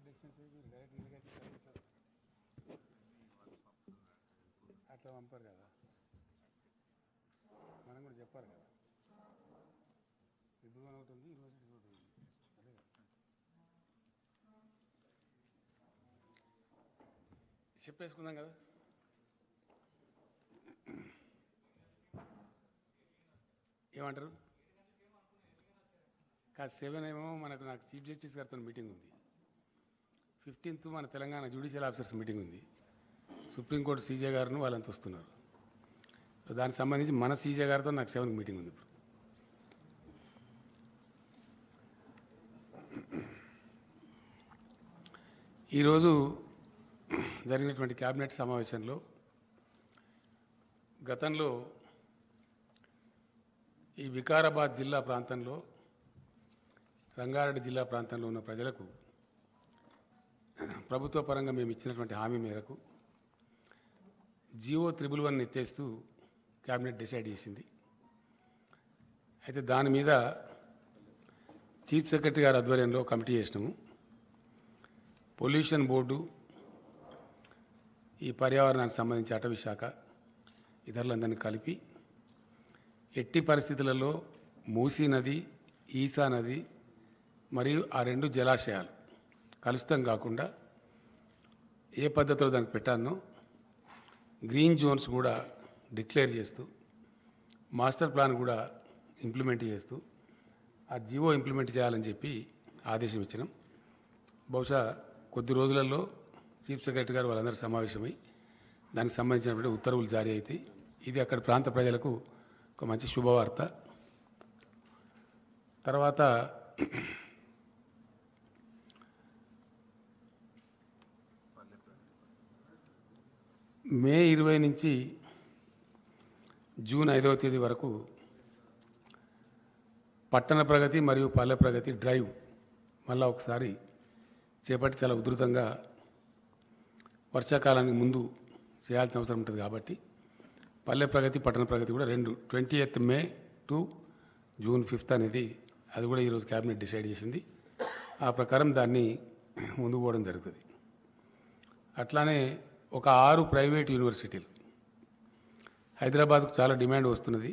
Decisions మీరు direct వీలుగా అట్లా పంపారు కదా, మనం కూడా చెప్పాలి కదా. దిద్దుగా ఒకటి ఉంది, యూనివర్సిటీ ఒకటి ఉంది, అదే చెప్పేసుకుందాం కదా. ఏమంటారు? కాదు 7 ఏమో నాకు చీఫ్ జస్టిస్ గారితో మీటింగ్ ఉంది. 15th మన తెలంగాణ జ్యుడిషియల్ ఆఫీసర్స్ మీటింగ్ ఉంది. సుప్రీంకోర్టు సీజే గారును వాళ్ళంతా వస్తున్నారు. దానికి సంబంధించి మన సీజే గారితో నాకు 7th మీటింగ్ ఉంది. ఇప్పుడు ఈరోజు జరిగినటువంటి కేబినెట్ సమావేశంలో గతంలో ఈ వికారాబాద్ జిల్లా ప్రాంతంలో, రంగారెడ్డి జిల్లా ప్రాంతంలో ఉన్న ప్రజలకు ప్రభుత్వ పరంగా మేము ఇచ్చినటువంటి హామీ మేరకు జియో 111 ఎత్తేస్తూ కేబినెట్ డిసైడ్ చేసింది. అయితే దాని మీద చీఫ్ సెక్రటరీ గారి ఆధ్వర్యంలో కమిటీ చేసినాము. పొల్యూషన్ బోర్డు, ఈ పర్యావరణానికి సంబంధించి అటవీ శాఖ, ఇతరులందరినీ కలిపి ఎట్టి పరిస్థితులలో మూసీ నది, ఈసా నది మరియు ఆ 2 జలాశయాలు కలుషితం కాకుండా ఏ పద్ధతిలో దానికి పెట్టానో గ్రీన్ జోన్స్ కూడా డిక్లేర్ చేస్తూ, మాస్టర్ ప్లాన్ కూడా ఇంప్లిమెంట్ చేస్తూ ఆ జీవో ఇంప్లిమెంట్ చేయాలని చెప్పి ఆదేశం ఇచ్చినాం. బహుశా కొద్ది రోజులలో చీఫ్ సెక్రటరీ గారు వాళ్ళందరూ సమావేశమై దానికి సంబంధించినటువంటి ఉత్తర్వులు జారీ అవుతాయి. ఇది అక్కడ ప్రాంత ప్రజలకు ఒక మంచి శుభవార్త. తర్వాత మే 20 నుంచి జూన్ 5వ తేదీ వరకు పట్టణ ప్రగతి మరియు పల్లె ప్రగతి డ్రైవ్ మళ్ళా ఒకసారి చేపట్టి చాలా ఉధృతంగా వర్షాకాలానికి ముందు చేయాల్సిన అవసరం ఉంటుంది కాబట్టి పల్లె ప్రగతి, పట్టణ ప్రగతి కూడా 20th May to June 5th అనేది అది కూడా ఈరోజు క్యాబినెట్ డిసైడ్ చేసింది. ఆ ప్రకారం దాన్ని ముందుకు పోవడం జరుగుతుంది. అట్లానే ఒక 6 ప్రైవేట్ యూనివర్సిటీలు, హైదరాబాద్కు చాలా డిమాండ్ వస్తున్నది.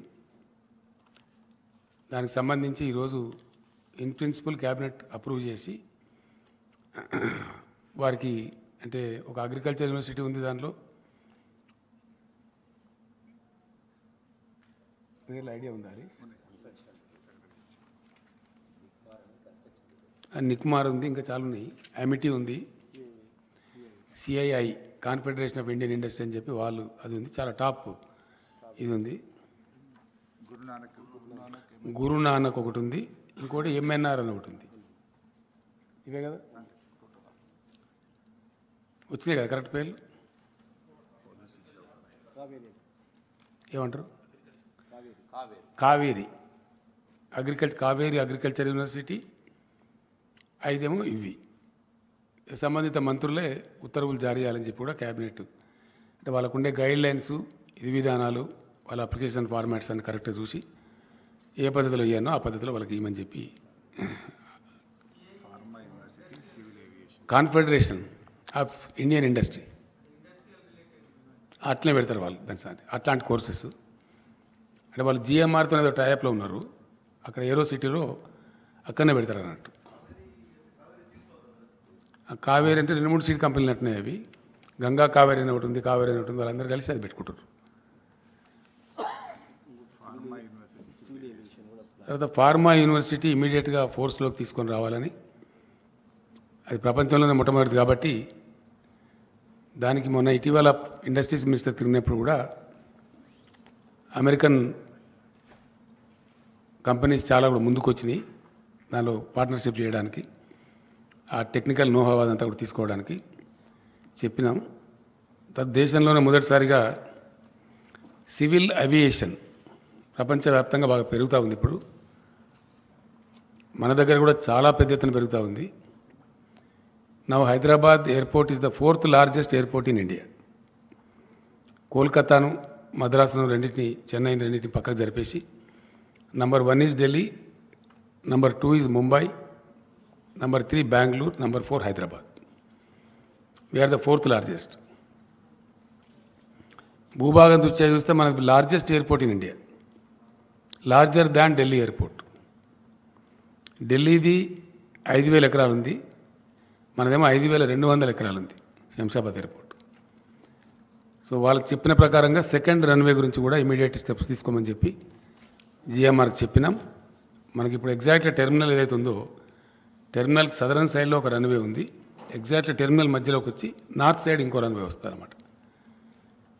దానికి సంబంధించి ఈరోజు ఇన్ ప్రిన్సిపల్ క్యాబినెట్ అప్రూవ్ చేసి వారికి, అంటే ఒక అగ్రికల్చర్ యూనివర్సిటీ ఉంది, దాంట్లో పేర్లు ఐడియా ఉందా? నిక్మార్ ఉంది, ఇంకా చాలా ఉన్నాయి. అమిటీ ఉంది, CII confederation of Indian industry అని చెప్పి వాళ్ళు, అది ఉంది, చాలా టాప్ ఇది ఉంది. గురునానక్ ఒకటి ఉంది, ఇంకోటి ఎంఎన్ఆర్ అని ఒకటి ఉంది. ఇవే కదా వచ్చినాయి కదా కరెక్ట్ పేర్లు? ఏమంటారు? Kaveri agriculture university. 5 ఏమో ఇవి. సంబంధిత మంత్రులే ఉత్తర్వులు జారీ చేయాలని చెప్పి కూడా క్యాబినెట్, అంటే వాళ్ళకు ఉండే గైడ్ లైన్స్, విధి విధానాలు, వాళ్ళ అప్లికేషన్ ఫార్మాట్స్ అని కరెక్ట్గా చూసి ఏ పద్ధతిలో ఇవ్వనో ఆ పద్ధతిలో వాళ్ళకి ఇవ్వమని చెప్పి కాన్ఫెడరేషన్ ఆఫ్ ఇండియన్ ఇండస్ట్రీ అట్లనే పెడతారు వాళ్ళు. దాని సాధ్యం అట్లాంటి కోర్సెస్, అంటే వాళ్ళు జిఎంఆర్తో ఏదో టైప్లో ఉన్నారు, అక్కడ ఏరో సిటీలో అక్కడనే పెడతారు అన్నట్టు. కావేరి అంటే 2-3 సీట్ కంపెనీలు అంటున్నాయి అవి. గంగా కావేరి అని ఒకటి ఉంది, కావేరి అని ఒకటి ఉంది, వాళ్ళందరూ కలిసి అది పెట్టుకుంటారు. తర్వాత ఫార్మా యూనివర్సిటీ ఇమీడియట్గా ఫోర్స్లోకి తీసుకొని రావాలని, అది ప్రపంచంలోనే మొట్టమొదటిది కాబట్టి దానికి మొన్న ఇటీవల ఇండస్ట్రీస్ మినిస్టర్ తిరిగినప్పుడు కూడా అమెరికన్ కంపెనీస్ చాలా కూడా ముందుకు వచ్చినాయి దానిలో పార్ట్నర్షిప్ చేయడానికి, ఆ టెక్నికల్ నోహా అదంతా కూడా తీసుకోవడానికి చెప్పినాం. దేశంలోనే మొదటిసారిగా సివిల్ అవియేషన్ ప్రపంచవ్యాప్తంగా బాగా పెరుగుతూ ఉంది. ఇప్పుడు మన దగ్గర కూడా చాలా పెద్ద ఎత్తున పెరుగుతూ ఉంది. Now Hyderabad airport is the 4th largest airport in India. కోల్కతాను, మద్రాసును రెండింటిని, చెన్నైని రెండింటిని పక్కకు జరిపేసి number 1 is Delhi, number 2 is Mumbai, number 3 Bengaluru, number 4 Hyderabad. We're the 4th largest. భూభాగం దృష్ట్యా చూస్తే మనకు largest airport in India, larger than Delhi airport. ఢిల్లీది 5,000 ఎకరాలు ఉంది, మనదేమో 5,200 ఎకరాలు ఉంది శంషాబాద్ ఎయిర్పోర్ట్. సో వాళ్ళకి చెప్పిన ప్రకారంగా సెకండ్ రన్వే గురించి కూడా ఇమీడియట్ స్టెప్స్ తీసుకోమని చెప్పి జిఎంఆర్కి చెప్పినాం. మనకి ఇప్పుడు ఎగ్జాక్ట్లీ టెర్మినల్ ఏదైతే ఉందో టెర్మినల్కి సదరన్ సైడ్లో ఒక రన్వే ఉంది, ఎగ్జాక్ట్లీ టెర్మినల్ మధ్యలోకి వచ్చి నార్త్ సైడ్ ఇంకో రన్వే వస్తుందన్నమాట.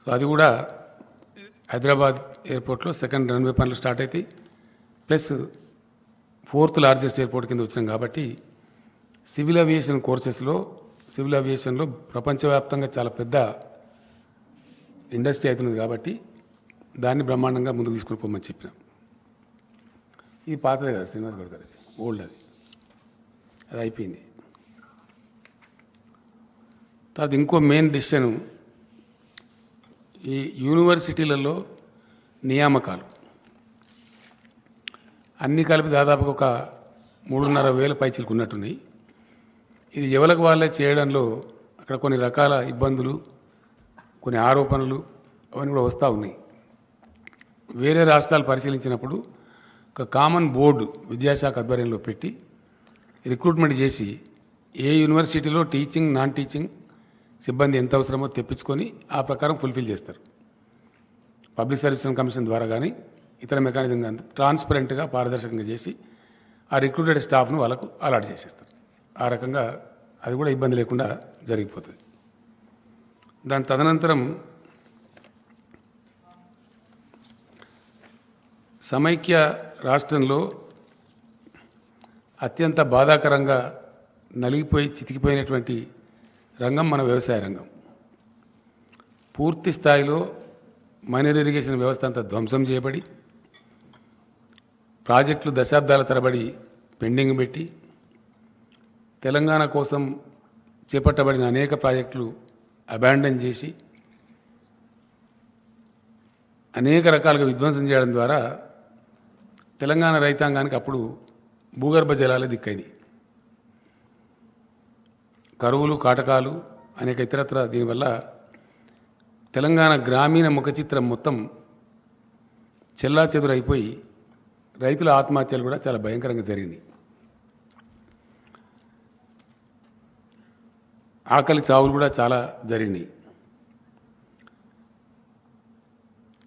సో అది కూడా హైదరాబాద్ ఎయిర్పోర్ట్లో సెకండ్ రన్వే పనులు స్టార్ట్ అవుతాయి. ప్లస్ 4th లార్జెస్ట్ ఎయిర్పోర్ట్ కింద వచ్చినాం కాబట్టి సివిల్ ఏవియేషన్ కోర్సెస్లో సివిల్ ఏవియేషన్లో ప్రపంచవ్యాప్తంగా చాలా పెద్ద ఇండస్ట్రీ అవుతున్నది కాబట్టి దాన్ని బ్రహ్మాండంగా ముందుకు తీసుకుని పోమని చెప్పినాం. ఇది పాతదే కదా శ్రీనివాస్ గౌడ్ గారు, ఓల్డ్ అది అయిపోయింది. తర్వాత ఇంకో మెయిన్ డిసిషన్ ఈ యూనివర్సిటీలలో నియామకాలు అన్నీ కలిపి దాదాపుగా ఒక 3,500 పైచీలకు ఉన్నట్టున్నాయి. ఇది ఎవరికి వాళ్ళే చేయడంలో అక్కడ కొన్ని రకాల ఇబ్బందులు, కొన్ని ఆరోపణలు అవన్నీ కూడా వస్తూ ఉన్నాయి. వేరే రాష్ట్రాలు పరిశీలించినప్పుడు ఒక కామన్ బోర్డు విద్యాశాఖ ఆధ్వర్యంలో పెట్టి రిక్రూట్మెంట్ చేసి ఏ యూనివర్సిటీలో టీచింగ్ నాన్ టీచింగ్ సిబ్బంది ఎంత అవసరమో తెప్పించుకొని ఆ ప్రకారం ఫుల్ఫిల్ చేస్తారు. పబ్లిక్ సర్వీస్ కమిషన్ ద్వారా కానీ ఇతర మెకానిజం కానీ ట్రాన్స్పరెంట్గా పారదర్శకంగా చేసి ఆ రిక్రూటెడ్ స్టాఫ్ను వాళ్ళకు అలాట్ చేసేస్తారు. ఆ రకంగా అది కూడా ఇబ్బంది లేకుండా జరిగిపోతుంది. దాని తదనంతరం సమైక్య రాష్ట్రంలో అత్యంత బాధాకరంగా నలిగిపోయి చితికిపోయినటువంటి రంగం మన వ్యవసాయ రంగం. పూర్తి స్థాయిలో మైనర్ ఇరిగేషన్ వ్యవస్థ అంతా ధ్వంసం చేయబడి ప్రాజెక్టులు దశాబ్దాల తరబడి పెండింగ్ పెట్టి తెలంగాణ కోసం చేపట్టబడిన అనేక ప్రాజెక్టులు అబాండన్ చేసి అనేక రకాలుగా విధ్వంసం చేయడం ద్వారా తెలంగాణ రైతాంగానికి అప్పుడు భూగర్భ జలాలే దిక్కైంది. కరువులు కాటకాలు అనేక ఇతరత్ర దీనివల్ల తెలంగాణ గ్రామీణ ముఖ చిత్రం మొత్తం చెల్లాచెదురైపోయి రైతుల ఆత్మహత్యలు కూడా చాలా భయంకరంగా జరిగినాయి. ఆకలి చావులు కూడా చాలా జరిగినాయి.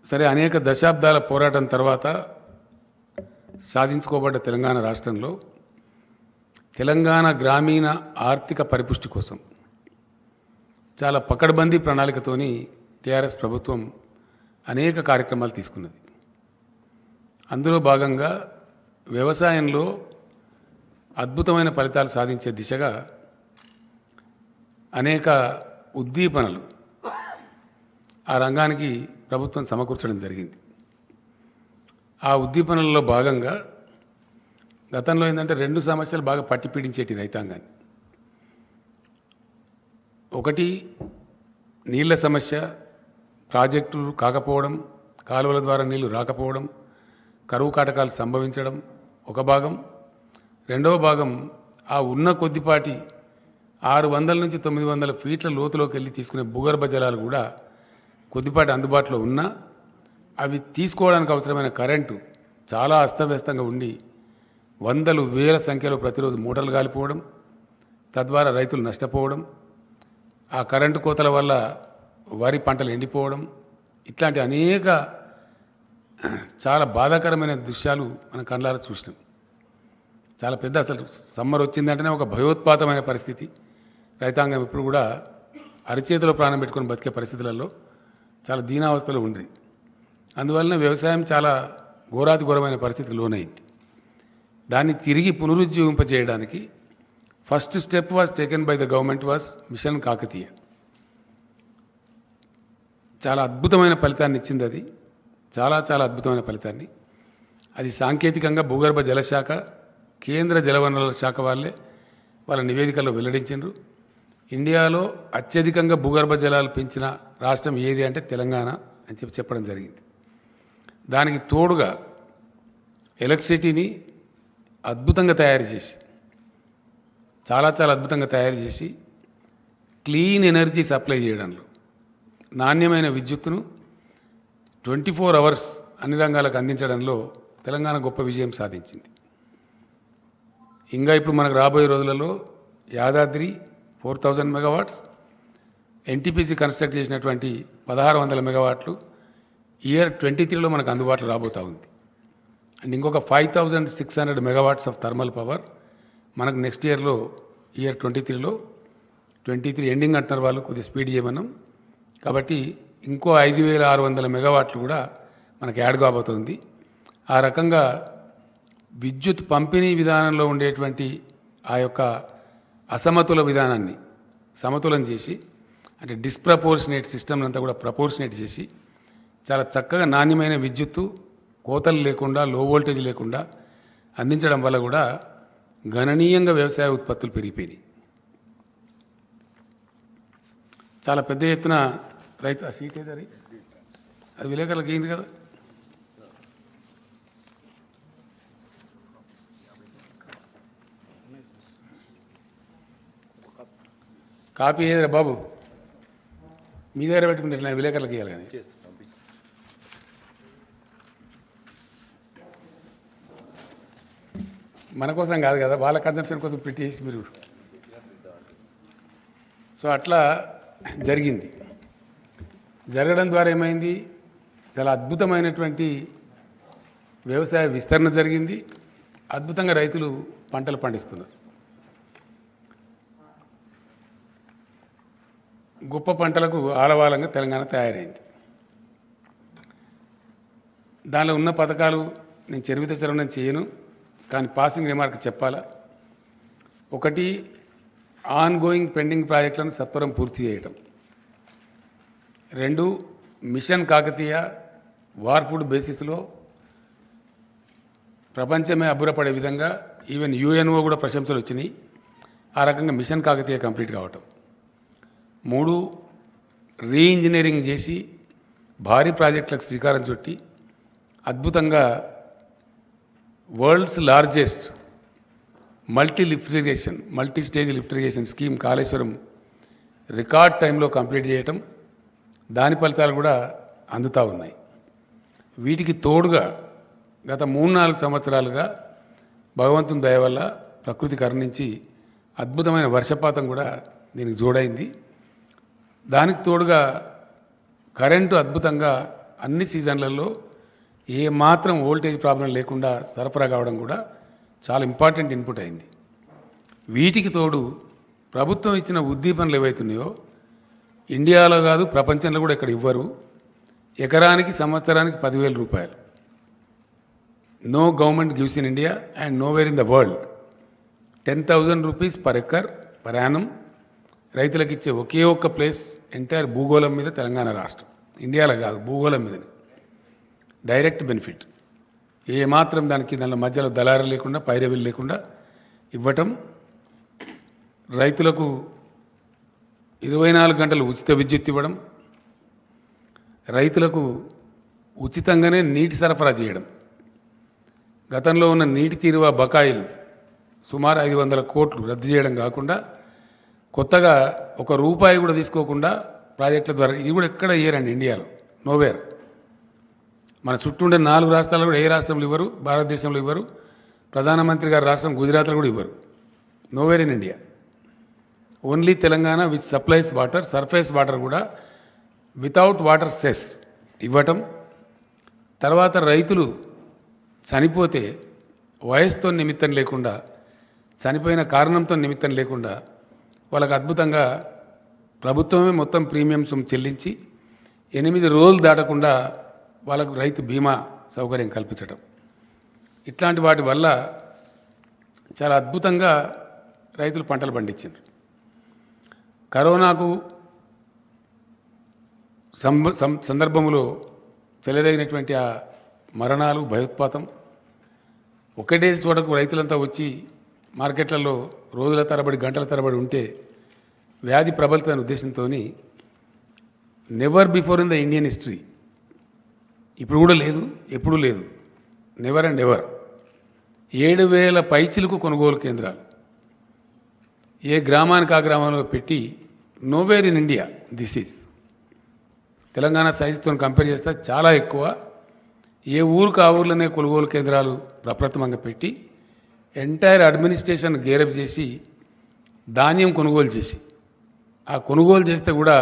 సరే, అనేక దశాబ్దాల పోరాటం తర్వాత సాధించుకోబడ్డ తెలంగాణ రాష్ట్రంలో తెలంగాణ గ్రామీణ ఆర్థిక పరిపుష్టి కోసం చాలా పకడ్బందీ ప్రణాళికతోని టీఆర్ఎస్ ప్రభుత్వం అనేక కార్యక్రమాలు తీసుకున్నది. అందులో భాగంగా వ్యవసాయంలో అద్భుతమైన ఫలితాలు సాధించే దిశగా అనేక ఉద్దీపనలు ఆ రంగానికి ప్రభుత్వం సమకూర్చడం జరిగింది. ఆ ఉద్దీపనలలో భాగంగా గతంలో ఏంటంటే 2 సమస్యలు బాగా పట్టి పీడించేటి రైతాంగాన్ని. ఒకటి నీళ్ల సమస్య, ప్రాజెక్టులు కాకపోవడం, కాలువల ద్వారా నీళ్లు రాకపోవడం, కరువు కాటకాలు సంభవించడం ఒక భాగం. రెండవ భాగం ఆ ఉన్న కొద్దిపాటి 600 నుంచి 900 ఫీట్ల లోతులోకి వెళ్ళి తీసుకునే భూగర్భ జలాలు కూడా కొద్దిపాటి అందుబాటులో ఉన్నా అవి తీసుకోవడానికి అవసరమైన కరెంటు చాలా అస్తవ్యస్తంగా ఉండి వందలు వేల సంఖ్యలో ప్రతిరోజు మూటలు కాలిపోవడం, తద్వారా రైతులు నష్టపోవడం, ఆ కరెంటు కోతల వల్ల వరి పంటలు ఎండిపోవడం, ఇట్లాంటి అనేక చాలా బాధాకరమైన దృశ్యాలు మన కళ్ళారా చూసినాం. చాలా పెద్ద, అసలు సమ్మర్ వచ్చిందంటేనే ఒక భయోత్పాతమైన పరిస్థితి. రైతాంగం ఇప్పుడు కూడా అరిచేతిలో ప్రాణం పెట్టుకొని బతికే పరిస్థితులలో చాలా దీనావస్థలో ఉంది. అందువలన వ్యవసాయం చాలా ఘోరాతి ఘోరమైన పరిస్థితికి లోనైంది. దాన్ని తిరిగి పునరుజ్జీవింపజేయడానికి first step was taken by the government was mission Kakatiya. చాలా అద్భుతమైన ఫలితాన్ని ఇచ్చింది అది, చాలా చాలా అద్భుతమైన ఫలితాన్ని. అది సాంకేతికంగా భూగర్భ జలశాఖ, కేంద్ర జలవనరుల శాఖ వాళ్ళ నివేదికల్లో వెల్లడించారు. ఇండియాలో అత్యధికంగా భూగర్భ జలాలు పెంచిన రాష్ట్రం ఏది అంటే తెలంగాణ అని చెప్పడం జరిగింది. దానికి తోడుగా ఎలక్ట్రిసిటీని అద్భుతంగా తయారు చేసి, చాలా చాలా అద్భుతంగా తయారు చేసి క్లీన్ ఎనర్జీ సప్లై చేయడంలో, నాణ్యమైన విద్యుత్తును 24 అవర్స్ అన్ని రంగాలకు అందించడంలో తెలంగాణ గొప్ప విజయం సాధించింది. ఇంకా ఇప్పుడు మనకు రాబోయే రోజులలో యాదాద్రి 4000 మెగావాట్స్, ఎన్టీపీసీ కన్స్ట్రక్ట్ చేసినటువంటి 1600 మెగావాట్లు ఇయర్ 23లో మనకు అందుబాటులో రాబోతా ఉంది. అండ్ ఇంకొక 5600 మెగావాట్స్ ఆఫ్ థర్మల్ పవర్ మనకు నెక్స్ట్ ఇయర్లో ఇయర్ 23లో 23 ఎండింగ్ అంటున్నారు వాళ్ళు, కొద్దిగా స్పీడ్ చేయమన్నాం కాబట్టి ఇంకో 5600 మెగావాట్లు కూడా మనకు యాడ్ కాబోతుంది. ఆ రకంగా విద్యుత్ పంపిణీ విధానంలో ఉండేటువంటి ఆ యొక్క అసమతుల విధానాన్ని సమతులం చేసి, అంటే డిస్ప్రపోర్షనేట్ సిస్టమ్ అంతా కూడా ప్రపోర్షనేట్ చేసి చాలా చక్కగా నాణ్యమైన విద్యుత్తు కోతలు లేకుండా, లో వోల్టేజ్ లేకుండా అందించడం వల్ల కూడా గణనీయంగా వ్యవసాయ ఉత్పత్తులు పెరిగిపోయినాయి. చాలా పెద్ద ఎత్తున రైతు ఆ షీట్ ఏది అది విలేకరులకు ఏంది కదా, కాపీ ఏదిరా బాబు, మీ దగ్గర పెట్టుకుంటే విలేకరులకు ఇవ్వాలి కానీ. మన కోసం కాదు కదా, వాళ్ళ కన్సంప్షన్ కోసం పెట్టేసి మీరు. సో అట్లా జరిగింది. జరగడం ద్వారా ఏమైంది, చాలా అద్భుతమైనటువంటి వ్యవసాయ విస్తరణ జరిగింది. అద్భుతంగా రైతులు పంటలు పండిస్తున్నారు. గొప్ప పంటలకు ఆలవాలంగా తెలంగాణ తయారైంది. దానిలో ఉన్న పథకాలు నేను చరిత్ర చరవడం చేయను, కానీ పాసింగ్ రిమార్క్ చెప్పాలా. ఒకటి, ఆన్ గోయింగ్ పెండింగ్ ప్రాజెక్టులను సత్వరం పూర్తి చేయటం. 2, మిషన్ కాకతీయ వార్పుడ్ బేసిస్లో ప్రపంచమే అబ్బురపడే విధంగా ఈవెన్ యుఎన్ఓ కూడా ప్రశంసలు వచ్చినాయి. ఆ రకంగా మిషన్ కాకతీయ కంప్లీట్ కావటం. 3, రీఇంజనీరింగ్ చేసి భారీ ప్రాజెక్టులకు శ్రీకారం చుట్టి అద్భుతంగా world's largest multi stage lift irrigation scheme Kaleshwaram record టైంలో కంప్లీట్ చేయటం, దాని ఫలితాలు కూడా అందుతూ ఉన్నాయి. వీటికి తోడుగా గత 3-4 సంవత్సరాలుగా భగవంతుని దయ వల్ల ప్రకృతి కరుణించి అద్భుతమైన వర్షపాతం కూడా దీనికి జోడైంది. దానికి తోడుగా కరెంటు అద్భుతంగా అన్ని సీజన్లలో ఏ మాత్రం వోల్టేజ్ ప్రాబ్లం లేకుండా సరఫరా కావడం కూడా చాలా ఇంపార్టెంట్ ఇన్పుట్ అయింది. వీటికి తోడు ప్రభుత్వం ఇచ్చిన ఉద్దీపనలు ఏవైతున్నాయో ఇండియాలో కాదు ప్రపంచంలో కూడా ఇక్కడ ఇవ్వరు. ఎకరానికి సంవత్సరానికి 10,000 రూపాయలు. No government gives in India and nowhere in the world 10,000 rupees per acre per annum రైతులకు ఇచ్చే ఒకే ఒక్క ప్లేస్ ఎంటైర్ భూగోళం మీద తెలంగాణ రాష్ట్రం. ఇండియాలో కాదు, భూగోళం మీదని డైరెక్ట్ బెనిఫిట్. ఏ మాత్రం దానిలో మధ్యలో దళారు లేకుండా, పైరవీలు లేకుండా ఇవ్వటం. రైతులకు 24 గంటలు ఉచిత విద్యుత్ ఇవ్వడం. రైతులకు ఉచితంగానే నీటి సరఫరా చేయడం. గతంలో ఉన్న నీటి తీరువా బకాయిలు సుమారు 500 కోట్లు రద్దు చేయడం కాకుండా కొత్తగా ₹1 కూడా తీసుకోకుండా ప్రాజెక్టుల ద్వారా, ఇది కూడా ఎక్కడ ఇయ్యరండి ఇండియాలో, నోవేర్. మన చుట్టూ ఉండే 4 రాష్ట్రాలు కూడా ఏ రాష్ట్రంలో ఇవ్వరు, భారతదేశంలో ఇవ్వరు. ప్రధానమంత్రి గారి రాష్ట్రం గుజరాత్లో కూడా ఇవ్వరు. Nowhere in India. Only Telangana which supplies water, surface water కూడా వితౌట్ వాటర్ సెస్ ఇవ్వటం. తర్వాత రైతులు చనిపోతే వయసుతో నిమిత్తం లేకుండా, చనిపోయిన కారణంతో నిమిత్తం లేకుండా వాళ్ళకు అద్భుతంగా ప్రభుత్వమే మొత్తం ప్రీమియంస్ చెల్లించి 8 రోజులు దాటకుండా వాళ్ళకు రైతు బీమా సౌకర్యం కల్పించడం. ఇట్లాంటి వాటి వల్ల చాలా అద్భుతంగా రైతులు పంటలు పండించారు. కరోనాకు సందర్భంలో చెలరేగినటువంటి ఆ మరణాలు, భయోత్పాతం, ఒకటే చోటకు రైతులంతా వచ్చి మార్కెట్లలో రోజుల తరబడి, గంటల తరబడి ఉంటే వ్యాధి ప్రబలుతున్న ఉద్దేశంతో never before in the Indian history, ఇప్పుడు కూడా లేదు, ఎప్పుడూ లేదు, నెవర్ అండ్ ఎవర్ 7,000 పైచిలకు కొనుగోలు కేంద్రాలు ఏ గ్రామానికి ఆ గ్రామంలో పెట్టి nowhere in India this is. Telangana సైజుతో కంపేర్ చేస్తే చాలా ఎక్కువ. ఏ ఊరికి ఆ ఊర్లోనే కొనుగోలు కేంద్రాలు ప్రప్రథమంగా పెట్టి ఎంటైర్ అడ్మినిస్ట్రేషన్ గేరప్ చేసి ధాన్యం కొనుగోలు చేసి, ఆ కొనుగోలు చేస్తే కూడా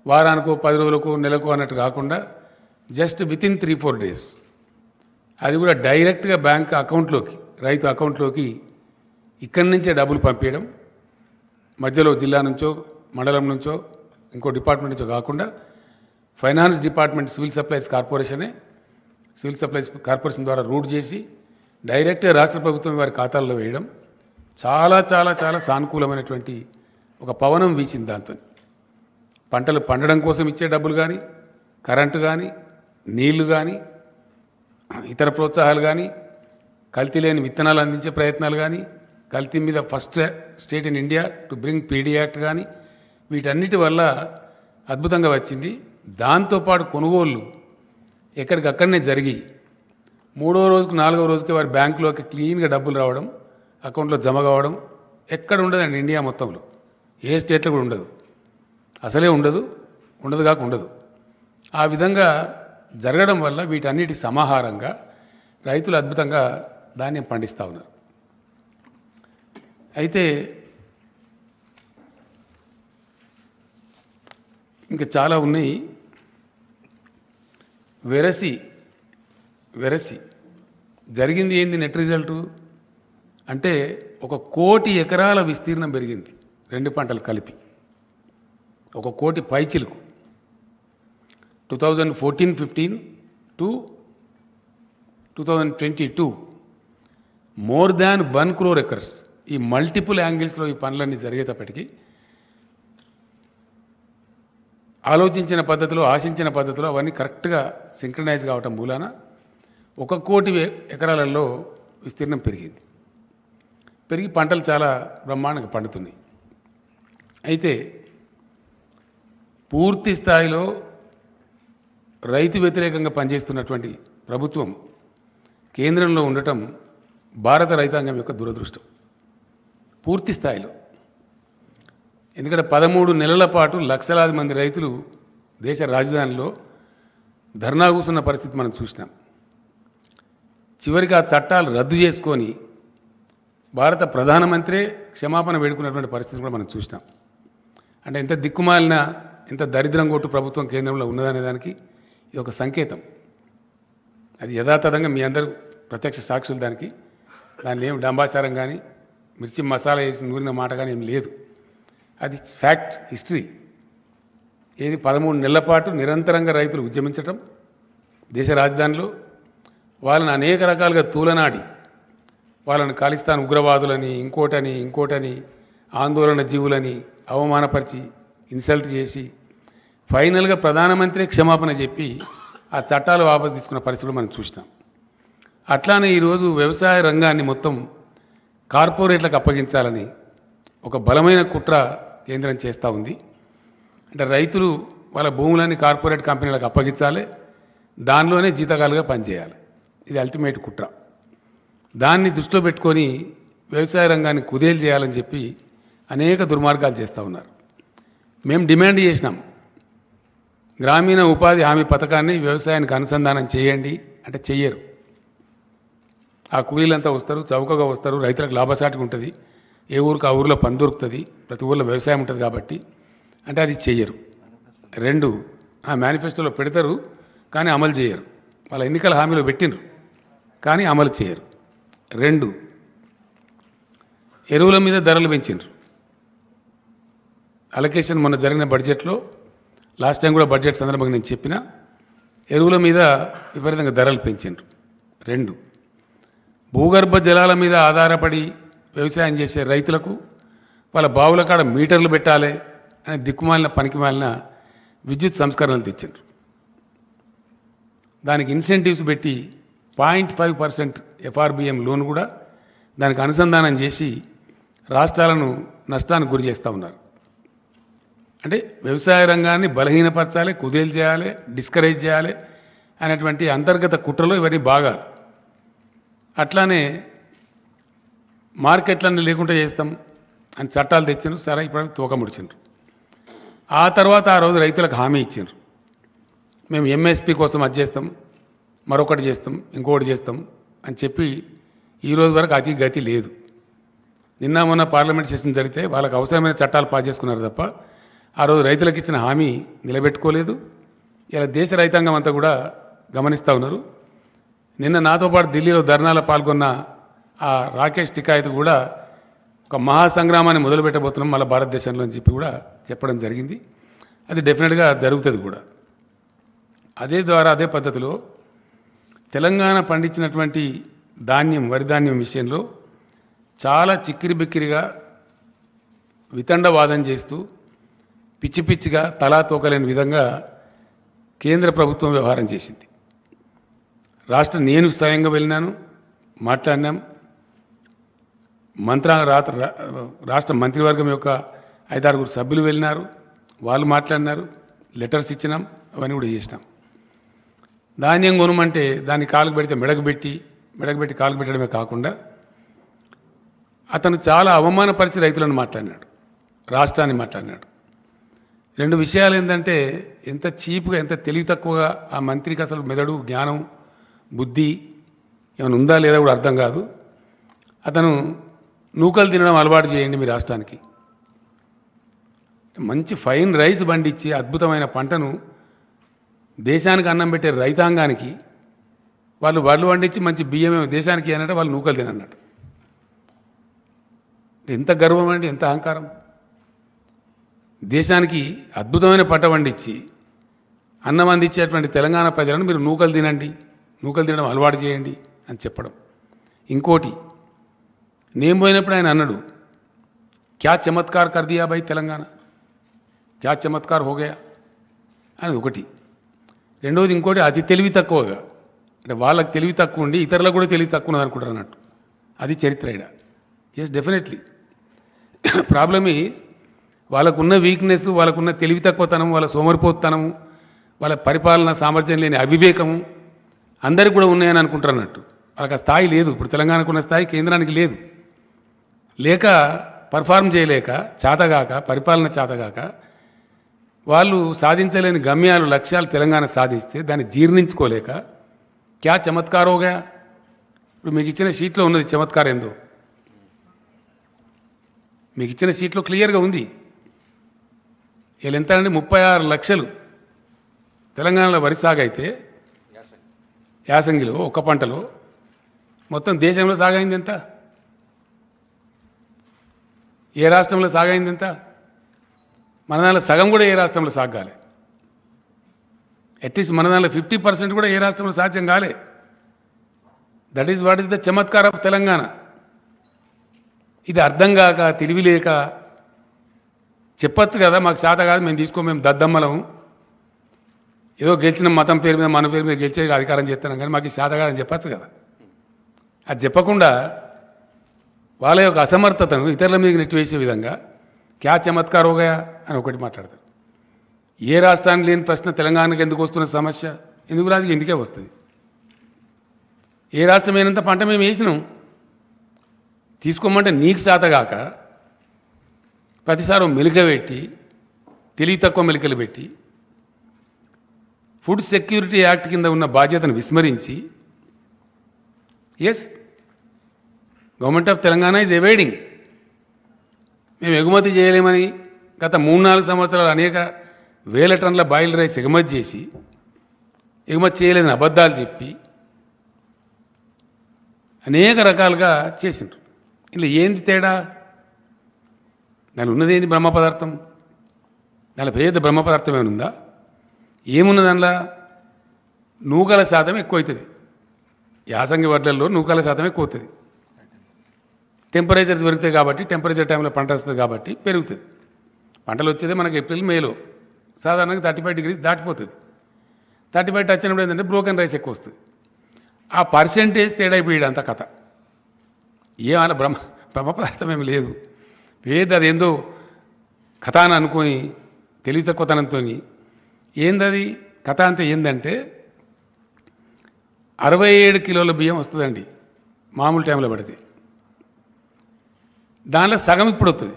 వారానికో 10 రోజులకో నెలకో అన్నట్టు కాకుండా జస్ట్ వితిన్ 3-4 డేస్ అది కూడా డైరెక్ట్గా బ్యాంక్ అకౌంట్లోకి, రైతు అకౌంట్లోకి ఇక్కడి నుంచే డబ్బులు పంపించడం, మధ్యలో జిల్లా నుంచో మండలం నుంచో ఇంకో డిపార్ట్మెంట్ నుంచో కాకుండా finance department civil supplies corporation ద్వారా రూట్ చేసి డైరెక్ట్గా రాష్ట్ర ప్రభుత్వం వారి ఖాతాల్లో వేయడం చాలా చాలా చాలా సానుకూలమైనటువంటి ఒక పవనం వీచింది. దాంతో పంటలు పండడం కోసం ఇచ్చే డబ్బులు కానీ, కరెంటు కానీ, నీళ్లు కానీ, ఇతర ప్రోత్సాహాలు కానీ, కల్తీ లేని విత్తనాలు అందించే ప్రయత్నాలు కానీ, కల్తీ మీద first state in India to bring PD act కానీ, వీటన్నిటి వల్ల అద్భుతంగా వచ్చింది. దాంతోపాటు కొనుగోళ్ళు ఎక్కడికక్కడనే జరిగి 3వ రోజుకు 4వ రోజుకి వారి బ్యాంకులోకి క్లీన్గా డబ్బులు రావడం, అకౌంట్లో జమ కావడం ఎక్కడ ఉండదండి ఇండియా మొత్తంలో. ఏ స్టేట్లో కూడా ఉండదు, అసలే ఉండదు కాక ఉండదు. ఆ విధంగా జరగడం వల్ల వీటన్నిటి సమాహారంగా రైతులు అద్భుతంగా ధాన్యం పండిస్తూ ఉన్నారు. అయితే ఇంకా చాలా ఉన్నాయి. వెరసి జరిగింది ఏంది? నెట్ రిజల్టు అంటే 1 కోటి ఎకరాల విస్తీర్ణం పెరిగింది, 2 పంటలు కలిపి 1 కోటి పైచిలుకు. 2014-15 to 2022 more than 1 crore acres. ఈ మల్టిపుల్ యాంగిల్స్లో ఈ పనులన్నీ జరిగేటప్పటికీ ఆలోచించిన పద్ధతిలో, ఆశించిన పద్ధతిలో అవన్నీ కరెక్ట్గా సింక్రనైజ్ కావటం మూలాన 1 కోటి ఎకరాలలో విస్తీర్ణం పెరిగి పంటలు చాలా బ్రహ్మాండంగా పండుతున్నాయి. అయితే పూర్తి స్థాయిలో రైతు వ్యతిరేకంగా పనిచేస్తున్నటువంటి ప్రభుత్వం కేంద్రంలో ఉండటం భారత రైతాంగం యొక్క దురదృష్టం పూర్తి స్థాయిలో. ఎందుకంటే 13 నెలల పాటు లక్షలాది మంది రైతులు దేశ రాజధానిలో ధర్నా కూర్చున్న పరిస్థితి మనం చూసినాం. చివరికి ఆ చట్టాలు రద్దు చేసుకొని భారత ప్రధానమంత్రే క్షమాపణ వేడుకున్నటువంటి పరిస్థితి కూడా మనం చూసినాం. అంటే ఎంత దిక్కుమాలిన, ఎంత దరిద్రం కొట్టు ప్రభుత్వం కేంద్రంలో ఉన్నదనే దానికి ఇది ఒక సంకేతం. అది యథాతథంగా మీ అందరూ ప్రత్యక్ష సాక్షులు. దానిలో ఏం డంబాచారం కానీ, మిర్చి మసాలా వేసి నూరిన మాట కానీ ఏం లేదు. అది ఫ్యాక్ట్, హిస్టరీ. ఏది 13 నెలల పాటు నిరంతరంగా రైతులు ఉద్యమించటం దేశ రాజధానిలో, వాళ్ళని అనేక రకాలుగా తూలనాడి, వాళ్ళని ఖాళిస్తాన్ ఉగ్రవాదులని, ఇంకోటని ఆందోళన జీవులని అవమానపరిచి ఇన్సల్ట్ చేసి ఫైనల్గా ప్రధానమంత్రి క్షమాపణ చెప్పి ఆ చట్టాలు వాపసు తీసుకున్న పరిస్థితులు మనం చూసినాం. అట్లానే ఈరోజు వ్యవసాయ రంగాన్ని మొత్తం కార్పొరేట్లకు అప్పగించాలని ఒక బలమైన కుట్ర కేంద్రం చేస్తూ ఉంది. అంటే రైతులు వాళ్ళ భూములన్నీ కార్పొరేట్ కంపెనీలకు అప్పగించాలి, దానిలోనే జీతకాలుగా పనిచేయాలి. ఇది అల్టిమేట్ కుట్ర. దాన్ని దృష్టిలో పెట్టుకొని వ్యవసాయ రంగాన్ని కుదేలు చేయాలని చెప్పి అనేక దుర్మార్గాలు చేస్తూ ఉన్నారు. మేము డిమాండ్ చేసినాం, గ్రామీణ ఉపాధి హామీ పథకాన్ని వ్యవసాయానికి అనుసంధానం చేయండి అంటే చెయ్యరు. ఆ కూలీలంతా వస్తారు, చౌకగా వస్తారు, రైతులకు లాభసాటిగా ఉంటుంది, ఏ ఊరికి ఆ ఊరిలో పని దొరుకుతుంది, ప్రతి ఊరిలో వ్యవసాయం ఉంటుంది కాబట్టి అంటే అది చెయ్యరు. 2 ఆ మేనిఫెస్టోలో పెడతారు కానీ అమలు చేయరు. వాళ్ళ ఎన్నికల హామీలో పెట్టినరు కానీ అమలు చేయరు. 2 ఎరువుల మీద ధరలు పెంచిండ్రు. అలొకేషన్ మొన్న జరిగిన బడ్జెట్లో, లాస్ట్ టైం కూడా బడ్జెట్ సందర్భంగా నేను చెప్పిన, ఎరువుల మీద విపరీతంగా ధరలు పెంచిండ్రు. 2 భూగర్భ జలాల మీద ఆధారపడి వ్యవసాయం చేసే రైతులకు వాళ్ళ బావుల కాడ మీటర్లు పెట్టాలి అని దిక్కుమాలిన పనికిమాలిన విద్యుత్ సంస్కరణలు తెచ్చిండ్రు. దానికి ఇన్సెంటివ్స్ పెట్టి 0.5% FRBM లోన్ కూడా దానికి అనుసంధానం చేసి రాష్ట్రాలను నష్టానికి గురి చేస్తూ ఉన్నారు. అంటే వ్యవసాయ రంగాన్ని బలహీనపరచాలి, కుదేలు చేయాలి, డిస్కరేజ్ చేయాలి అనేటువంటి అంతర్గత కుట్రలో ఇవన్నీ బాగా. అట్లానే మార్కెట్లన్నీ లేకుండా చేస్తాం అని చట్టాలు తెచ్చిండ్రు. సరే, ఇప్పుడు తోక ముడిచిండ్రు. ఆ తర్వాత ఆ రోజు రైతులకు హామీ ఇచ్చారు, మేము ఎంఎస్పీ కోసం అది చేస్తాం, మరొకటి చేస్తాం, ఇంకొకటి చేస్తాం అని చెప్పి ఈ రోజు వరకు అతి గతి లేదు. నిన్న మొన్న పార్లమెంట్ సెషన్ జరిగితే వాళ్ళకి అవసరమైన చట్టాలు పాస్ చేసుకున్నారు తప్ప ఆ రోజు రైతులకు ఇచ్చిన హామీ నిలబెట్టుకోలేదు. ఇలా దేశ రైతాంగం అంతా కూడా గమనిస్తూ ఉన్నారు. నిన్న నాతో పాటు ఢిల్లీలో ధర్నాలో పాల్గొన్న ఆ రాకేష్ టికాయత్ కూడా ఒక మహాసంగ్రామాన్ని మొదలుపెట్టబోతున్నాం మళ్ళీ భారతదేశంలో అని చెప్పి కూడా చెప్పడం జరిగింది. అది డెఫినెట్గా జరుగుతుంది కూడా. అదే పద్ధతిలో తెలంగాణ పండించినటువంటి ధాన్యం, వరి ధాన్యం విషయంలో చాలా చిక్కిరి బిక్కిరిగా వితండవాదం చేస్తూ పిచ్చి పిచ్చిగా తలా తోకలేని విధంగా కేంద్ర ప్రభుత్వం వ్యవహారం చేసింది. నేను స్వయంగా వెళ్ళినాను, మాట్లాడినాం. రాష్ట్ర మంత్రివర్గం యొక్క 5-6 సభ్యులు వెళ్ళినారు, వాళ్ళు మాట్లాడినారు, లెటర్స్ ఇచ్చినాం, అవన్నీ కూడా చేసినాం. ధాన్యం కొనమంటే దాన్ని కాలుకు పెడితే మెడకు పెట్టి కాలుకు పెట్టడమే కాకుండా అతను చాలా అవమానపరిచి రైతులను మాట్లాడినాడు, రాష్ట్రాన్ని మాట్లాడినాడు. 2 విషయాలు ఏంటంటే ఎంత చీప్గా, ఎంత తెలివి తక్కువగా ఆ మంత్రికి అసలు మెదడు, జ్ఞానం, బుద్ధి ఏమైనా ఉందా లేదా కూడా అర్థం కాదు. అతను నూకలు తినడం అలవాటు చేయండి మీ రాష్ట్రానికి. మంచి ఫైన్ రైస్ పండించి అద్భుతమైన పంటను దేశానికి అన్నం పెట్టే రైతాంగానికి వాళ్ళు వడ్లు పండించి మంచి బియ్యమే దేశానికి అన్నట్టు వాళ్ళు నూకలు తినన్నట్టు. ఎంత గర్వం అండి, ఎంత అహంకారం. దేశానికి అద్భుతమైన పంట పండించి అన్నం అందించేటువంటి తెలంగాణ ప్రజలను మీరు నూకలు తినడం అలవాటు చేయండి అని చెప్పడం. ఇంకోటి, నేను పోయినప్పుడు ఆయన అన్నాడు, క్యా చమత్కార్ కర్ దియా భాయ్ తెలంగాణ, క్యా చమత్కార్ హో గయా అని ఒకటి. రెండవది ఇంకోటి, అతి తెలివి తక్కువగా, అంటే వాళ్ళకి తెలివి తక్కువ ఉండి ఇతరులకు కూడా తెలివి తక్కువ ఉన్నది అనుకుంటారు అన్నట్టు. అది చరిత్ర ఇడ. ఎస్, డెఫినెట్లీ ప్రాబ్లమ్ ఈజ్ వాళ్ళకున్న వీక్నెస్, వాళ్ళకున్న తెలివి తక్కువతనం, వాళ్ళ సోమరిపోతనం, వాళ్ళ పరిపాలన సామర్థ్యం లేని అవివేకము అందరికీ కూడా ఉన్నాయని అనుకుంటారు అన్నట్టు. వాళ్ళకి ఆ స్థాయి లేదు. ఇప్పుడు తెలంగాణకు ఉన్న స్థాయి కేంద్రానికి లేదు. లేక పర్ఫార్మ్ చేయలేక, చేతగాక, పరిపాలన చేతగాక వాళ్ళు సాధించలేని గమ్యాలు, లక్ష్యాలు తెలంగాణ సాధిస్తే దాన్ని జీర్ణించుకోలేక క్యా చమత్కారోగా. ఇప్పుడు మీకు ఇచ్చిన షీట్లో ఉన్నది చమత్కారం ఏందో, మీకు ఇచ్చిన షీట్లో క్లియర్గా ఉంది. వీళ్ళు ఎంత అంటే 36 లక్షలు తెలంగాణలో వరి సాగు అయితే యాసంగిలో ఒక్క పంటలో, మొత్తం దేశంలో సాగైంది ఎంత? ఏ రాష్ట్రంలో సాగైంది ఎంత? మన దానిలో సగం కూడా ఏ రాష్ట్రంలో సాగాలి. అట్లీస్ట్ మన దానిలో 50% కూడా ఏ రాష్ట్రంలో సాధ్యం కాలే. That is what is the Chamatkar of Telangana. ఇది అర్థం కాక, తెలివి లేక చెప్పచ్చు కదా, మాకు శాత కాదు, మేము దద్దమ్మలం, ఏదో గెలిచిన మతం పేరు మీద, మన పేరు మీద గెలిచే అధికారం చేస్తున్నాం కానీ మాకు శాత కాదని చెప్పచ్చు కదా. అది చెప్పకుండా వాళ్ళ యొక్క అసమర్థతను ఇతరుల మీద నెట్టివేసే విధంగా క్యా చమత్కార్ హోగయా అని ఒకటి మాట్లాడతారు. ఏ రాష్ట్రానికి లేని ప్రశ్న తెలంగాణకు ఎందుకు వస్తున్న సమస్య? ఎందుకు రాదు? ఎందుకే వస్తుంది. ఏ రాష్ట్రమైనంత పంట మేము వేసినాం, తీసుకోమంటే నీకు శాతగాక ప్రతిసారి మెలికబెట్టి, తెలివి తక్కువ మెలికలు పెట్టి, ఫుడ్ సెక్యూరిటీ యాక్ట్ కింద ఉన్న బాధ్యతను విస్మరించి, yes, government of Telangana is avoiding. మేము ఎగుమతి చేయలేమని గత 3-4 సంవత్సరాలు అనేక వేల టన్నుల బాయిల్ రైస్ ఎగుమతి చేసి, ఎగుమతి చేయలేదని అబద్ధాలు చెప్పి అనేక రకాలుగా చేసిండ్రు. ఇలా ఏంది తేడా? దాని ఉన్నది ఏంది? బ్రహ్మ పదార్థం. దానిలో పేద బ్రహ్మ పదార్థం ఏమనుందా? ఏమున్నది దానిలో? నూకల శాతం ఎక్కువ అవుతుంది. యాసంగి వడ్లల్లో నూకల శాతం ఎక్కువ అవుతుంది. టెంపరేచర్స్ పెరుగుతాయి కాబట్టి, టెంపరేచర్ టైంలో పంట వస్తుంది కాబట్టి పెరుగుతుంది. పంటలు వచ్చేది మనకి ఏప్రిల్, మేలో సాధారణంగా 35 degrees దాటిపోతుంది. 35 టచ్ అయినప్పుడు ఏంటంటే బ్రోకెన్ రైస్ ఎక్కువ వస్తుంది. ఆ పర్సెంటేజ్ తేడా ఇప్పుడు అంత కథ. ఏమైనా బ్రహ్మ పదార్థం ఏమి లేదు. అదేందో కథ అని అనుకొని తెలివి తక్కువతనంతో ఏందది కథ అంటే ఏంటంటే 67 కిలోల బియ్యం వస్తుందండి మామూలు టైంలో పడితే. దానిలో సగం ఇప్పుడు వస్తుంది.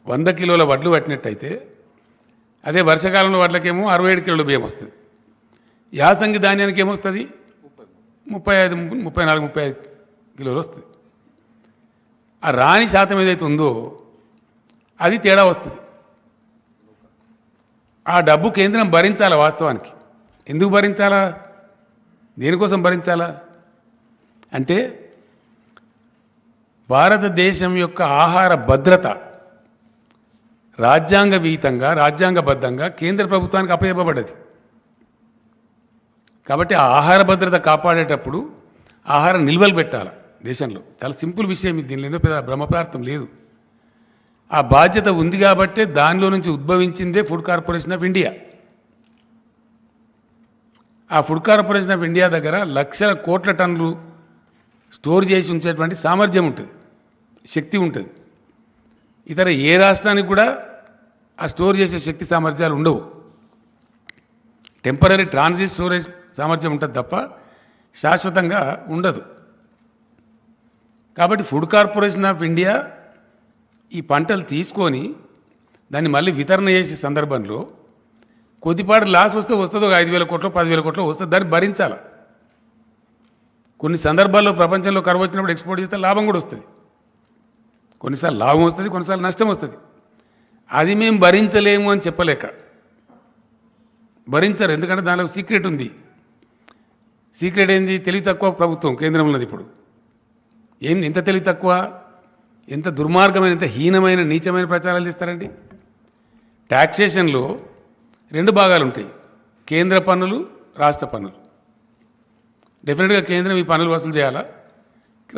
100 కిలోల వడ్లు పట్టినట్టయితే అదే వర్షాకాలంలో వడ్లకేమో 67 కిలోల బియ్యం వస్తుంది. యాసంగి ధాన్యానికి ఏమొస్తుంది? 35, 34, 35 కిలోలు వస్తుంది. ఆ రాని శాతం ఏదైతే ఉందో అది తేడా వస్తుంది. ఆ డబ్బు కేంద్రం భరించాలా? వాస్తవానికి ఎందుకు భరించాలా? దేనికోసం భరించాలా అంటే భారతదేశం యొక్క ఆహార భద్రత రాజ్యాంగ విహితంగా రాజ్యాంగబద్ధంగా కేంద్ర ప్రభుత్వానికి అప్పచెప్పబడ్డది. కాబట్టి ఆ ఆహార భద్రత కాపాడేటప్పుడు ఆహార నిల్వలు పెట్టాలి దేశంలో. చాలా సింపుల్ విషయం ఇది, దీనిలో ఏదో పెద్ద బ్రహ్మపదార్థం లేదు. ఆ బాధ్యత ఉంది కాబట్టే దానిలో నుంచి ఉద్భవించిందే ఫుడ్ కార్పొరేషన్ ఆఫ్ ఇండియా. ఆ ఫుడ్ కార్పొరేషన్ ఆఫ్ ఇండియా దగ్గర లక్షల కోట్ల టన్నులు స్టోర్ చేసి ఉంచేటువంటి సామర్థ్యం ఉంటుంది, శక్తి ఉంటుంది. ఇతర ఏ రాష్ట్రానికి కూడా ఆ స్టోర్ చేసే శక్తి సామర్థ్యాలు ఉండవు. టెంపరీ ట్రాన్సిట్ స్టోరేజ్ సామర్థ్యం ఉంటుంది తప్ప శాశ్వతంగా ఉండదు. కాబట్టి ఫుడ్ కార్పొరేషన్ ఆఫ్ ఇండియా ఈ పంటలు తీసుకొని దాన్ని మళ్ళీ వితరణ చేసే సందర్భంలో కొద్దిపాటి లాస్ వస్తే వస్తుందో 5,000 కోట్లు 10,000 కోట్లు వస్తుంది, దాన్ని భరించాలి. కొన్ని సందర్భాల్లో ప్రపంచంలో కరువు వచ్చినప్పుడు ఎక్స్పోర్ట్ చేస్తే లాభం కూడా వస్తుంది. కొన్నిసార్లు లాభం వస్తుంది, కొన్నిసార్లు నష్టం వస్తుంది. అది మేము భరించలేము అని చెప్పలేక భరించరు. ఎందుకంటే దానిలో సీక్రెట్ ఉంది. సీక్రెట్ ఏంది? తెలివి తక్కువ ప్రభుత్వం కేంద్రంలో ఉన్నది. ఇప్పుడు ఎంత తెలివి తక్కువ, ఎంత దుర్మార్గమైన, ఎంత హీనమైన నీచమైన ప్రచారాలు చేస్తారండి. ట్యాక్సేషన్లో 2 భాగాలు ఉంటాయి, కేంద్ర పన్నులు, రాష్ట్ర పన్నులు. డెఫినెట్గా కేంద్రం ఈ పన్నులు వసూలు చేయాలా,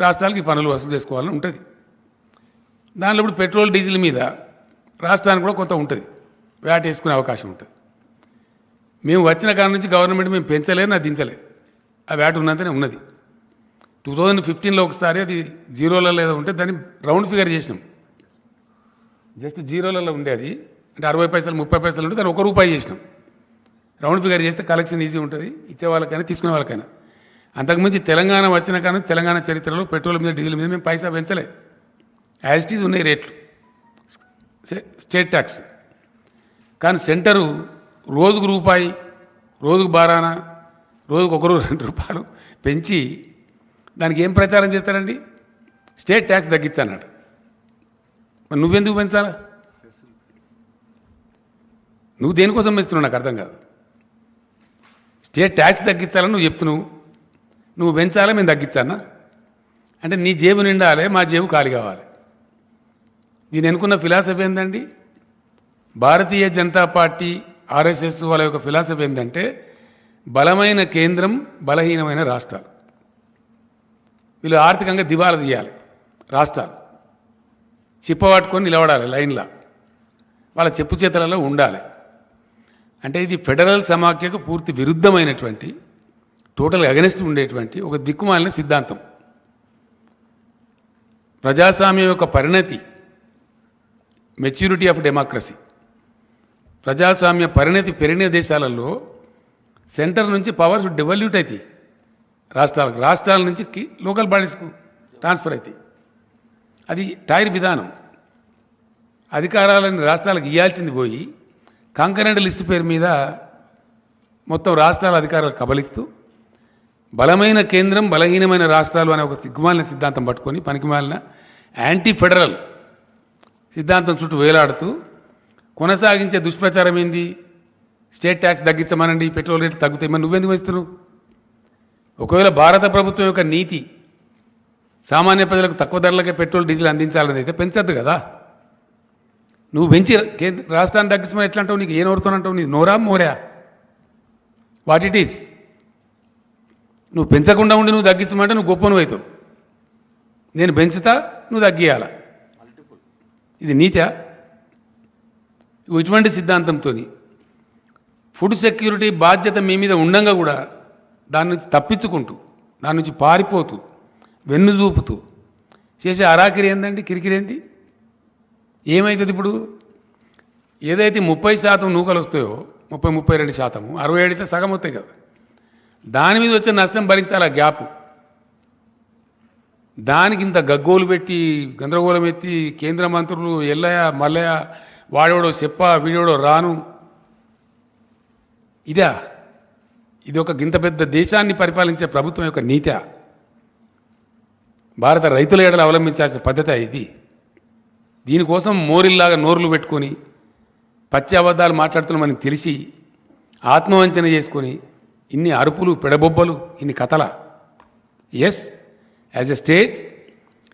రాష్ట్రాలకు ఈ పన్నులు వసూలు చేసుకోవాలని ఉంటుంది. దానిలో ఇప్పుడు పెట్రోల్ డీజిల్ మీద రాష్ట్రానికి కూడా కొంత ఉంటుంది, వ్యాట్ వేసుకునే అవకాశం ఉంటుంది. మేము వచ్చిన కాడ నుంచి గవర్నమెంట్ మేము పెంచలేదు, నా దించలేదు. ఆ వ్యాట్ ఉన్నంతనే ఉన్నది. 2015లో ఒకసారి అది జీరోలలో ఏదో ఉంటే దాన్ని రౌండ్ ఫిగర్ చేసినాం. జస్ట్ జీరోలలో ఉండేది, అంటే 60 పైసలు 30 పైసలు ఉంటే దాన్ని ₹1 చేసినాం. రౌండ్ ఫిగర్ చేస్తే కలెక్షన్ ఈజీ ఉంటుంది, ఇచ్చే వాళ్ళకైనా తీసుకునే వాళ్ళకైనా. అంతకుమించి తెలంగాణ వచ్చిన కానీ తెలంగాణ చరిత్రలో పెట్రోల్ మీద డీజిల్ మీద మేము పైసా పెంచలే. యాజ్ ఇట్ ఈజ్ ఉన్నాయి రేట్లు, స్టేట్ ట్యాక్స్. కానీ సెంటరు రోజుకు ₹1, రోజుకు బారానా, రోజుకు ₹1, ₹2 పెంచి దానికి ఏం ప్రచారం చేస్తారండి? స్టేట్ ట్యాక్స్ తగ్గించానట. మరి నువ్వెందుకు పెంచాలా? నువ్వు దేనికోసం పెంచుతున్నావు నాకు అర్థం కాదు. స్టేట్ ట్యాక్స్ తగ్గించాలని నువ్వు చెప్తున్నావు, నువ్వు పెంచాలా మేము తగ్గించానా? అంటే నీ జేబు నిండాలి, మా జేబు ఖాళీ కావాలి. దీని అనుకున్న ఫిలాసఫీ ఏంటండి? భారతీయ జనతా పార్టీ ఆర్ఎస్ఎస్ వాళ్ళ యొక్క ఫిలాసఫీ ఏంటంటే బలమైన కేంద్రం, బలహీనమైన రాష్ట్రాలు. వీళ్ళు ఆర్థికంగా దివాలా తీయాలి. రాష్ట్రాలు చిప్పబట్టుకొని నిలబడాలి లైన్లా, వాళ్ళ చెప్పు చేతలలో ఉండాలి. అంటే ఇది ఫెడరల్ సమాఖ్యకు పూర్తి విరుద్ధమైనటువంటి, టోటల్ అగెనిస్ట్ ఉండేటువంటి ఒక దిక్కుమాలిన సిద్ధాంతం. ప్రజాస్వామ్యం యొక్క పరిణతి, మెచ్యూరిటీ ఆఫ్ డెమోక్రసీ, ప్రజాస్వామ్య పరిణతి పెరిగిన దేశాలలో సెంటర్ నుంచి పవర్స్ డెవల్యూట్ అవుతాయి రాష్ట్రాలకు, రాష్ట్రాల నుంచి లోకల్ బాడీస్కు ట్రాన్స్ఫర్ అవుతాయి. అది టైర్ విధానం. అధికారాలను రాష్ట్రాలకు ఇవ్వాల్సింది పోయి కాంకరెంట్ లిస్టు పేరు మీద మొత్తం రాష్ట్రాల అధికారాలు కబలిస్తూ బలమైన కేంద్రం, బలహీనమైన రాష్ట్రాలు అనే ఒక సిగ్గుమాలిన సిద్ధాంతం పట్టుకొని పనికిమాలిన యాంటీ ఫెడరల్ సిద్ధాంతం చుట్టూ వేలాడుతూ కొనసాగించే దుష్ప్రచారం ఏంది? స్టేట్ ట్యాక్స్ తగ్గించమనండి, పెట్రోల్ రేట్లు తగ్గుతాయి. మరి నువ్వెందుకు వేస్తున్నావు? ఒకవేళ భారత ప్రభుత్వం యొక్క నీతి సామాన్య ప్రజలకు తక్కువ ధరలకే పెట్రోల్ డీజిల్ అందించాలని అయితే పెంచద్దు కదా. నువ్వు పెంచి రాష్ట్రాన్ని తగ్గించమని ఎట్లా అంటావు? నీకు ఏ నోరుతోనంటావు? నీ నోరా మోరా? What it is. నువ్వు పెంచకుండా ఉండి నువ్వు తగ్గించమంటే నువ్వు గొప్పను అవుతావు. నేను పెంచుతా, నువ్వు తగ్గియాల. ఇది నీతా? ఇటువంటి సిద్ధాంతంతో ఫుడ్ సెక్యూరిటీ బాధ్యత మీ మీద ఉండంగా కూడా దాని నుంచి తప్పించుకుంటూ, దాని నుంచి పారిపోతూ, వెన్ను చూపుతూ చేసే అరాకిరి ఏందండి? కిరికిరేంది? ఏమవుతుంది ఇప్పుడు? ఏదైతే 30% నూకలు వస్తాయో, 32%, 67 అయితే సగం వస్తాయి కదా, దాని మీద వచ్చే నష్టం భరించాలి. ఆ గ్యాప్ దానికి ఇంత గగ్గోలు పెట్టి గందరగోళం ఎత్తి కేంద్ర మంత్రులు ఎల్లయ్య మల్లయ్య వాడేవాడో చెప్ప వీడోడో రాను ఇదా ఇది ఒక గింత పెద్ద దేశాన్ని పరిపాలించే ప్రభుత్వం యొక్క నీతి భారత రైతుల ఏడలు అవలంబించాల్సిన పద్ధతి ఇది దీనికోసం మోరిల్లాగా నోర్లు పెట్టుకొని పచ్చి అబద్ధాలు మాట్లాడుతున్న మనకి తెలిసి ఆత్మవంచన చేసుకొని ఇన్ని అరుపులు పెడబొబ్బలు ఇన్ని కథల ఎస్ యాజ్ ఎ స్టేట్